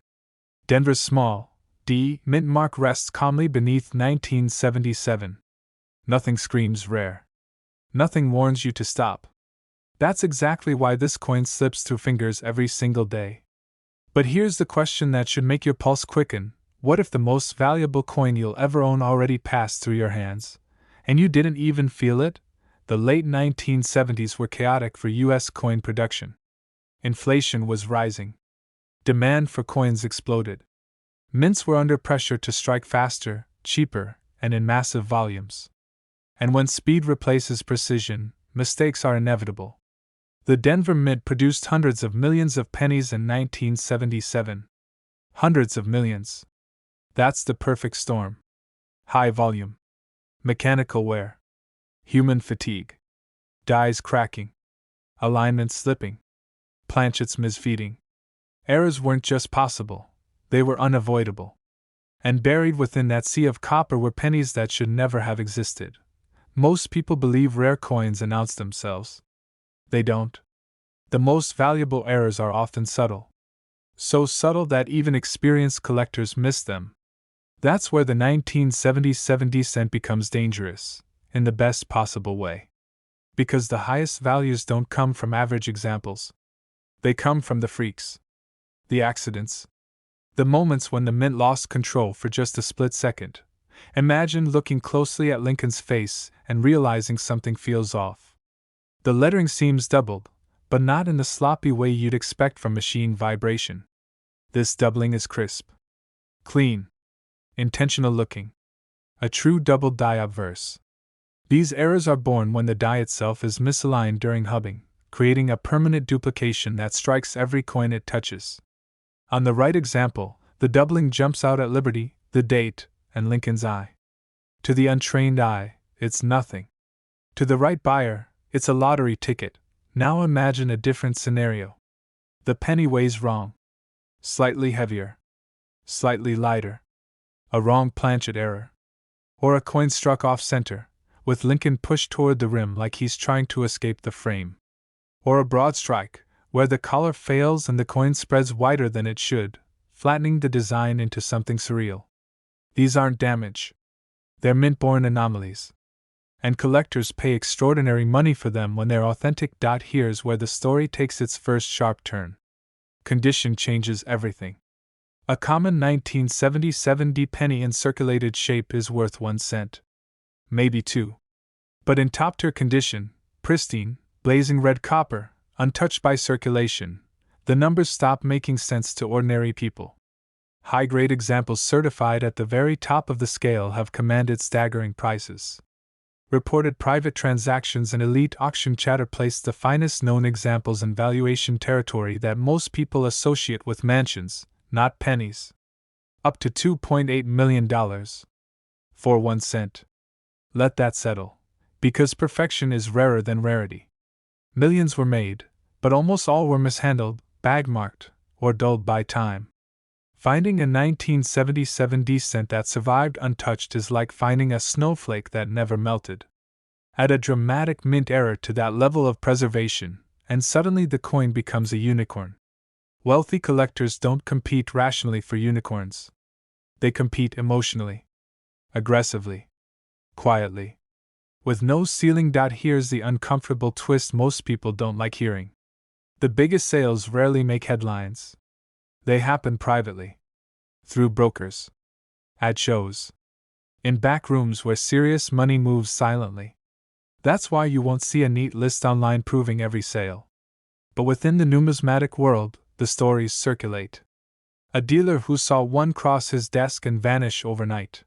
Denver's small D mint mark rests calmly beneath 1977. Nothing screams rare. Nothing warns you to stop. That's exactly why this coin slips through fingers every single day. But here's the question that should make your pulse quicken. What if the most valuable coin you'll ever own already passed through your hands, and you didn't even feel it? The late 1970s were chaotic for U.S. coin production. Inflation was rising. Demand for coins exploded. Mints were under pressure to strike faster, cheaper, and in massive volumes. And when speed replaces precision, mistakes are inevitable. The Denver Mint produced hundreds of millions of pennies in 1977. Hundreds of millions. That's the perfect storm. High volume. Mechanical wear. Human fatigue. Dies cracking. Alignment slipping. Planchets misfeeding. Errors weren't just possible. They were unavoidable. And buried within that sea of copper were pennies that should never have existed. Most people believe rare coins announce themselves. They don't. The most valuable errors are often subtle. So subtle that even experienced collectors miss them. That's where the 1977 D cent becomes dangerous, in the best possible way. Because the highest values don't come from average examples. They come from the freaks. The accidents. The moments when the mint lost control for just a split second. Imagine looking closely at Lincoln's face and realizing something feels off. The lettering seems doubled, but not in the sloppy way you'd expect from machine vibration. This doubling is crisp. Clean. Intentional looking. A true double die obverse. These errors are born when the die itself is misaligned during hubbing, creating a permanent duplication that strikes every coin it touches. On the right example, the doubling jumps out at Liberty, the date, and Lincoln's eye. To the untrained eye, it's nothing. To the right buyer, it's a lottery ticket. Now imagine a different scenario. The penny weighs wrong. Slightly heavier. Slightly lighter. A wrong planchet error. Or a coin struck off center, with Lincoln pushed toward the rim like he's trying to escape the frame. Or a broad strike, where the collar fails and the coin spreads wider than it should, flattening the design into something surreal. These aren't damage. They're mint-born anomalies. And collectors pay extraordinary money for them when they're authentic. Here's where the story takes its first sharp turn. Condition changes everything. A common 1977 D penny in circulated shape is worth 1 cent. Maybe 2. But in top-tier condition, pristine, blazing red copper, untouched by circulation, the numbers stop making sense to ordinary people. High-grade examples certified at the very top of the scale have commanded staggering prices. Reported private transactions and elite auction chatter place the finest known examples in valuation territory that most people associate with mansions, not pennies. Up to $2.8 million. For 1 cent. Let that settle, because perfection is rarer than rarity. Millions were made, but almost all were mishandled, bag-marked, or dulled by time. Finding a 1977 D cent that survived untouched is like finding a snowflake that never melted. Add a dramatic mint error to that level of preservation, and suddenly the coin becomes a unicorn. Wealthy collectors don't compete rationally for unicorns. They compete emotionally. Aggressively. Quietly. With no ceiling. Here's the uncomfortable twist most people don't like hearing. The biggest sales rarely make headlines. They happen privately. Through brokers. At shows. In back rooms where serious money moves silently. That's why you won't see a neat list online proving every sale. But within the numismatic world, the stories circulate. A dealer who saw one cross his desk and vanish overnight.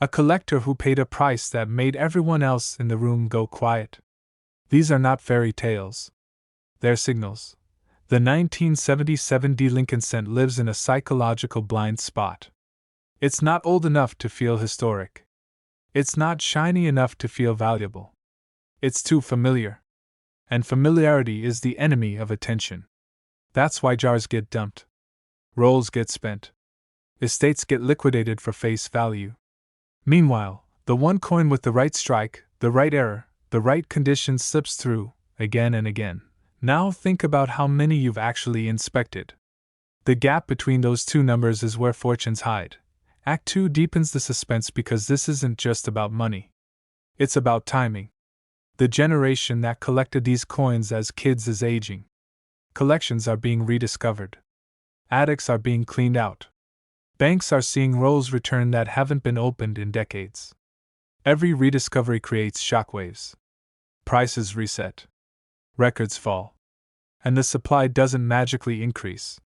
A collector who paid a price that made everyone else in the room go quiet. These are not fairy tales. They're signals. The 1977 D Lincoln Cent lives in a psychological blind spot. It's not old enough to feel historic. It's not shiny enough to feel valuable. It's too familiar. And familiarity is the enemy of attention. That's why jars get dumped. Rolls get spent. Estates get liquidated for face value. Meanwhile, the one coin with the right strike, the right error, the right condition slips through, again and again. Now think about how many you've actually inspected. The gap between those two numbers is where fortunes hide. Act 2 deepens the suspense because this isn't just about money. It's about timing. The generation that collected these coins as kids is aging. Collections are being rediscovered. Attics are being cleaned out. Banks are seeing rolls return that haven't been opened in decades. Every rediscovery creates shockwaves. Prices reset. Records fall. And the supply doesn't magically increase.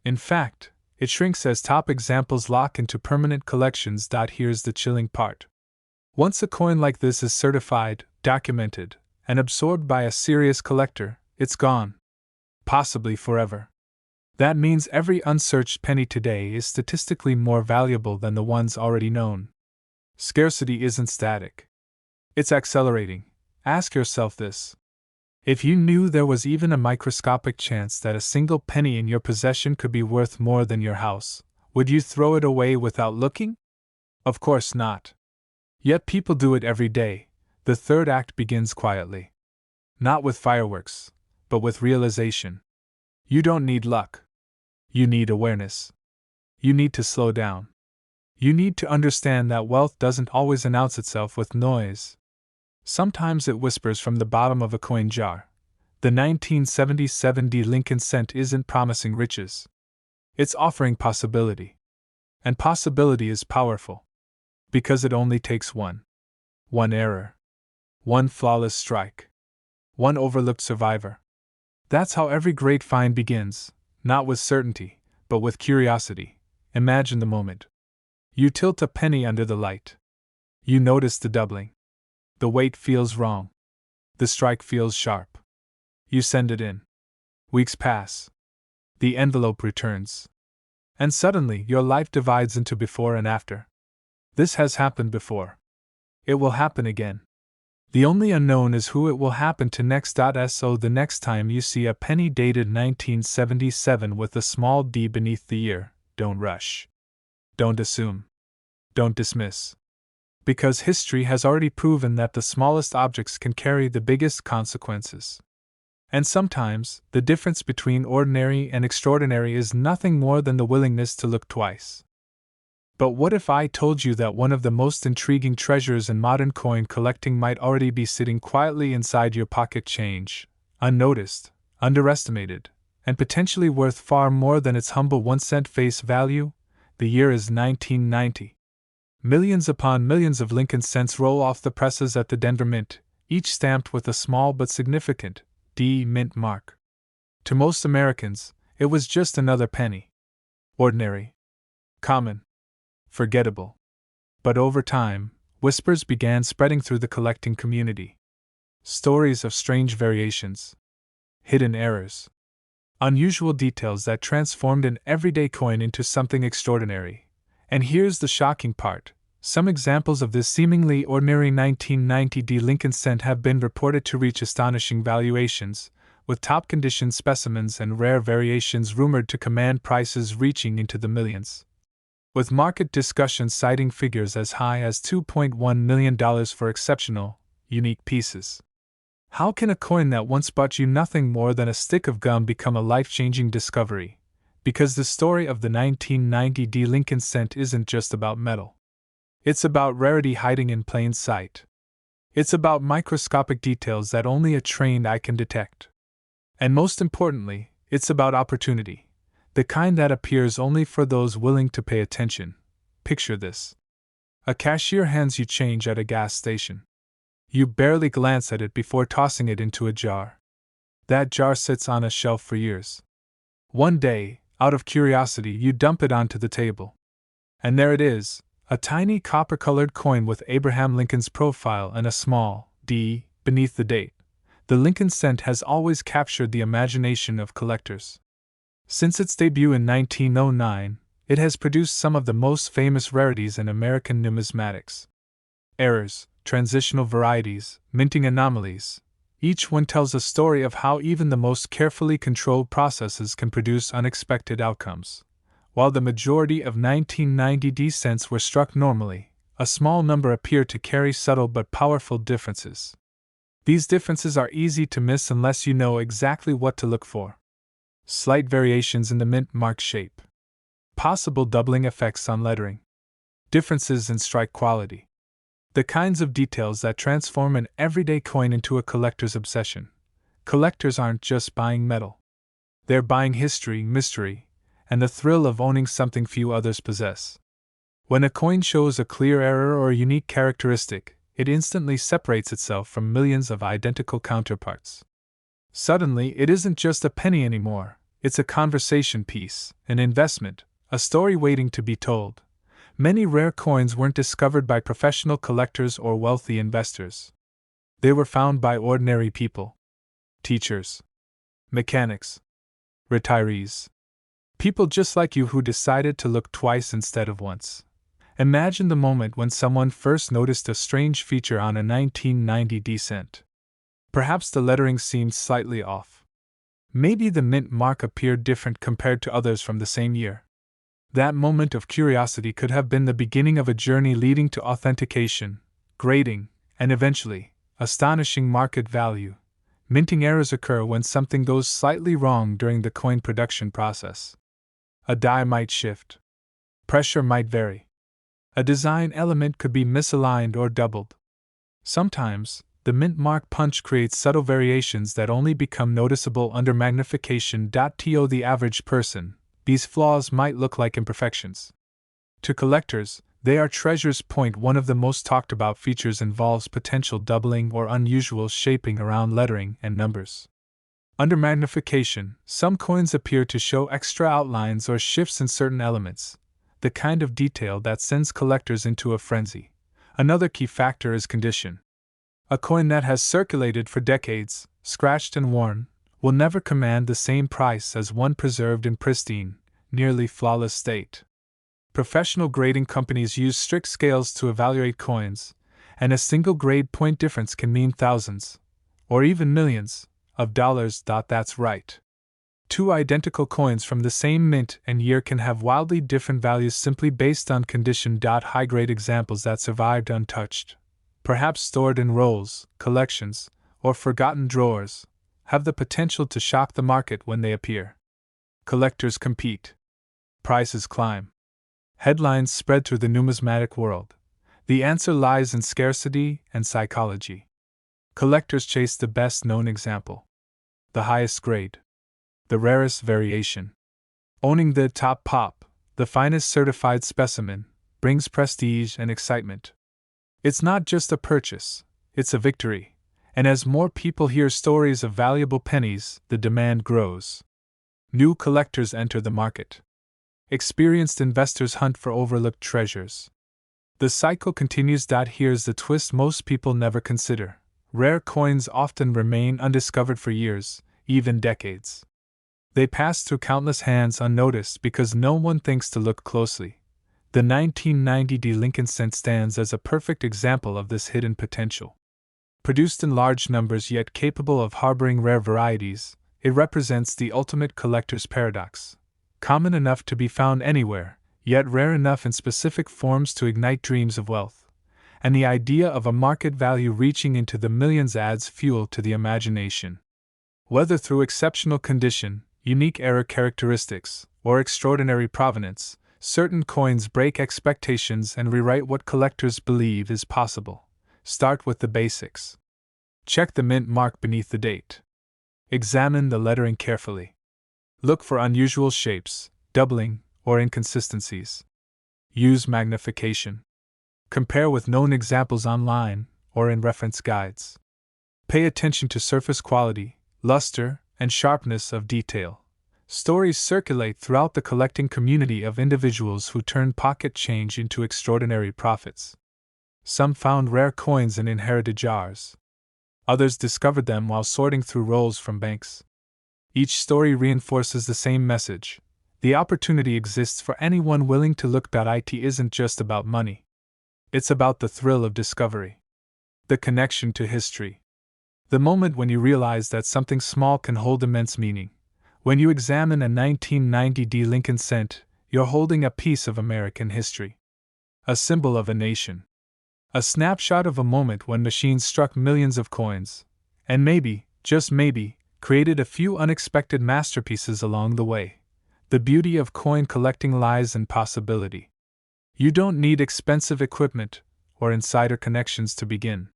In fact, it shrinks as top examples lock into permanent collections. Here's the chilling part. Once a coin like this is certified, documented, and absorbed by a serious collector, it's gone. Possibly forever. That means every unsearched penny today is statistically more valuable than the ones already known. Scarcity isn't static. It's accelerating. Ask yourself this. If you knew there was even a microscopic chance that a single penny in your possession could be worth more than your house, would you throw it away without looking? Of course not. Yet people do it every day. The third act begins quietly. Not with fireworks, but with realization. You don't need luck. You need awareness. You need to slow down. You need to understand that wealth doesn't always announce itself with noise. Sometimes it whispers from the bottom of a coin jar. The 1977 D Lincoln Cent isn't promising riches. It's offering possibility. And possibility is powerful. Because it only takes one. One error. One flawless strike. One overlooked survivor. That's how every great find begins, not with certainty, but with curiosity. Imagine the moment. You tilt a penny under the light. You notice the doubling. The weight feels wrong. The strike feels sharp. You send it in. Weeks pass. The envelope returns. And suddenly your life divides into before and after. This has happened before. It will happen again. The only unknown is who it will happen to next. So the next time you see a penny dated 1977 with a small d beneath the year, don't rush. Don't assume. Don't dismiss. Because history has already proven that the smallest objects can carry the biggest consequences. And sometimes, the difference between ordinary and extraordinary is nothing more than the willingness to look twice. But what if I told you that one of the most intriguing treasures in modern coin collecting might already be sitting quietly inside your pocket change, unnoticed, underestimated, and potentially worth far more than its humble 1 cent face value? The year is 1990. Millions upon millions of Lincoln cents roll off the presses at the Denver Mint, each stamped with a small but significant D Mint mark. To most Americans, it was just another penny. Ordinary. Common. Forgettable. But over time, whispers began spreading through the collecting community. Stories of strange variations, hidden errors, unusual details that transformed an everyday coin into something extraordinary. And here's the shocking part. Some examples of this seemingly ordinary 1990 D Lincoln cent have been reported to reach astonishing valuations, with top-condition specimens and rare variations rumored to command prices reaching into the millions. With market discussions citing figures as high as $2.1 million for exceptional, unique pieces. How can a coin that once bought you nothing more than a stick of gum become a life-changing discovery? Because the story of the 1990 D Lincoln cent isn't just about metal. It's about rarity hiding in plain sight. It's about microscopic details that only a trained eye can detect. And most importantly, it's about opportunity. The kind that appears only for those willing to pay attention. Picture this. A cashier hands you change at a gas station. You barely glance at it before tossing it into a jar. That jar sits on a shelf for years. One day, out of curiosity, you dump it onto the table. And there it is, a tiny copper-colored coin with Abraham Lincoln's profile and a small D beneath the date. The Lincoln cent has always captured the imagination of collectors. Since its debut in 1909, it has produced some of the most famous rarities in American numismatics. Errors, transitional varieties, minting anomalies. Each one tells a story of how even the most carefully controlled processes can produce unexpected outcomes. While the majority of 1990 D cents were struck normally, a small number appear to carry subtle but powerful differences. These differences are easy to miss unless you know exactly what to look for. Slight variations in the mint mark shape. Possible doubling effects on lettering. Differences in strike quality. The kinds of details that transform an everyday coin into a collector's obsession. Collectors aren't just buying metal. They're buying history, mystery, and the thrill of owning something few others possess. When a coin shows a clear error or a unique characteristic, it instantly separates itself from millions of identical counterparts. Suddenly, it isn't just a penny anymore. It's a conversation piece, an investment, a story waiting to be told. Many rare coins weren't discovered by professional collectors or wealthy investors. They were found by ordinary people. Teachers. Mechanics. Retirees. People just like you who decided to look twice instead of once. Imagine the moment when someone first noticed a strange feature on a 1990 D cent. Perhaps the lettering seemed slightly off. Maybe the mint mark appeared different compared to others from the same year. That moment of curiosity could have been the beginning of a journey leading to authentication, grading, and eventually, astonishing market value. Minting errors occur when something goes slightly wrong during the coin production process. A die might shift. Pressure might vary. A design element could be misaligned or doubled. Sometimes, the mint mark punch creates subtle variations that only become noticeable under magnification. To the average person, these flaws might look like imperfections. To collectors, they are treasures. One of the most talked about features involves potential doubling or unusual shaping around lettering and numbers. Under magnification, some coins appear to show extra outlines or shifts in certain elements, the kind of detail that sends collectors into a frenzy. Another key factor is condition. A coin that has circulated for decades, scratched and worn, will never command the same price as one preserved in pristine, nearly flawless state. Professional grading companies use strict scales to evaluate coins, and a single grade point difference can mean thousands, or even millions, of dollars. That's right. Two identical coins from the same mint and year can have wildly different values simply based on condition. High-grade examples that survived untouched, perhaps stored in rolls, collections, or forgotten drawers, have the potential to shock the market when they appear. Collectors compete. Prices climb. Headlines spread through the numismatic world. The answer lies in scarcity and psychology. Collectors chase the best-known example, the highest grade, the rarest variation. Owning the top pop, the finest certified specimen, brings prestige and excitement. It's not just a purchase, it's a victory, and as more people hear stories of valuable pennies, the demand grows. New collectors enter the market. Experienced investors hunt for overlooked treasures. The cycle continues. Here's the twist most people never consider. Rare coins often remain undiscovered for years, even decades. They pass through countless hands unnoticed because no one thinks to look closely. The 1990 VDB Lincoln Cent stands as a perfect example of this hidden potential. Produced in large numbers yet capable of harboring rare varieties, it represents the ultimate collector's paradox. Common enough to be found anywhere, yet rare enough in specific forms to ignite dreams of wealth. And the idea of a market value reaching into the millions adds fuel to the imagination. Whether through exceptional condition, unique era characteristics, or extraordinary provenance, certain coins break expectations and rewrite what collectors believe is possible. Start with the basics. Check the mint mark beneath the date. Examine the lettering carefully. Look for unusual shapes, doubling, or inconsistencies. Use magnification. Compare with known examples online or in reference guides. Pay attention to surface quality, luster, and sharpness of detail. Stories circulate throughout the collecting community of individuals who turn pocket change into extraordinary profits. Some found rare coins in inherited jars. Others discovered them while sorting through rolls from banks. Each story reinforces the same message. The opportunity exists for anyone willing to look. It isn't just about money. It's about the thrill of discovery. The connection to history. The moment when you realize that something small can hold immense meaning. When you examine a 1990 VDB Lincoln Cent, you're holding a piece of American history. A symbol of a nation. A snapshot of a moment when machines struck millions of coins, and maybe, just maybe, created a few unexpected masterpieces along the way. The beauty of coin collecting lies in possibility. You don't need expensive equipment or insider connections to begin.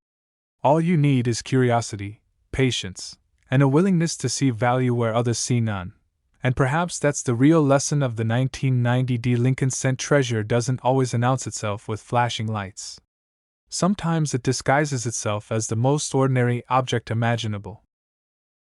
All you need is curiosity, patience, and a willingness to see value where others see none. And perhaps that's the real lesson of the 1990 VDB Lincoln Cent. Treasure doesn't always announce itself with flashing lights. Sometimes it disguises itself as the most ordinary object imaginable.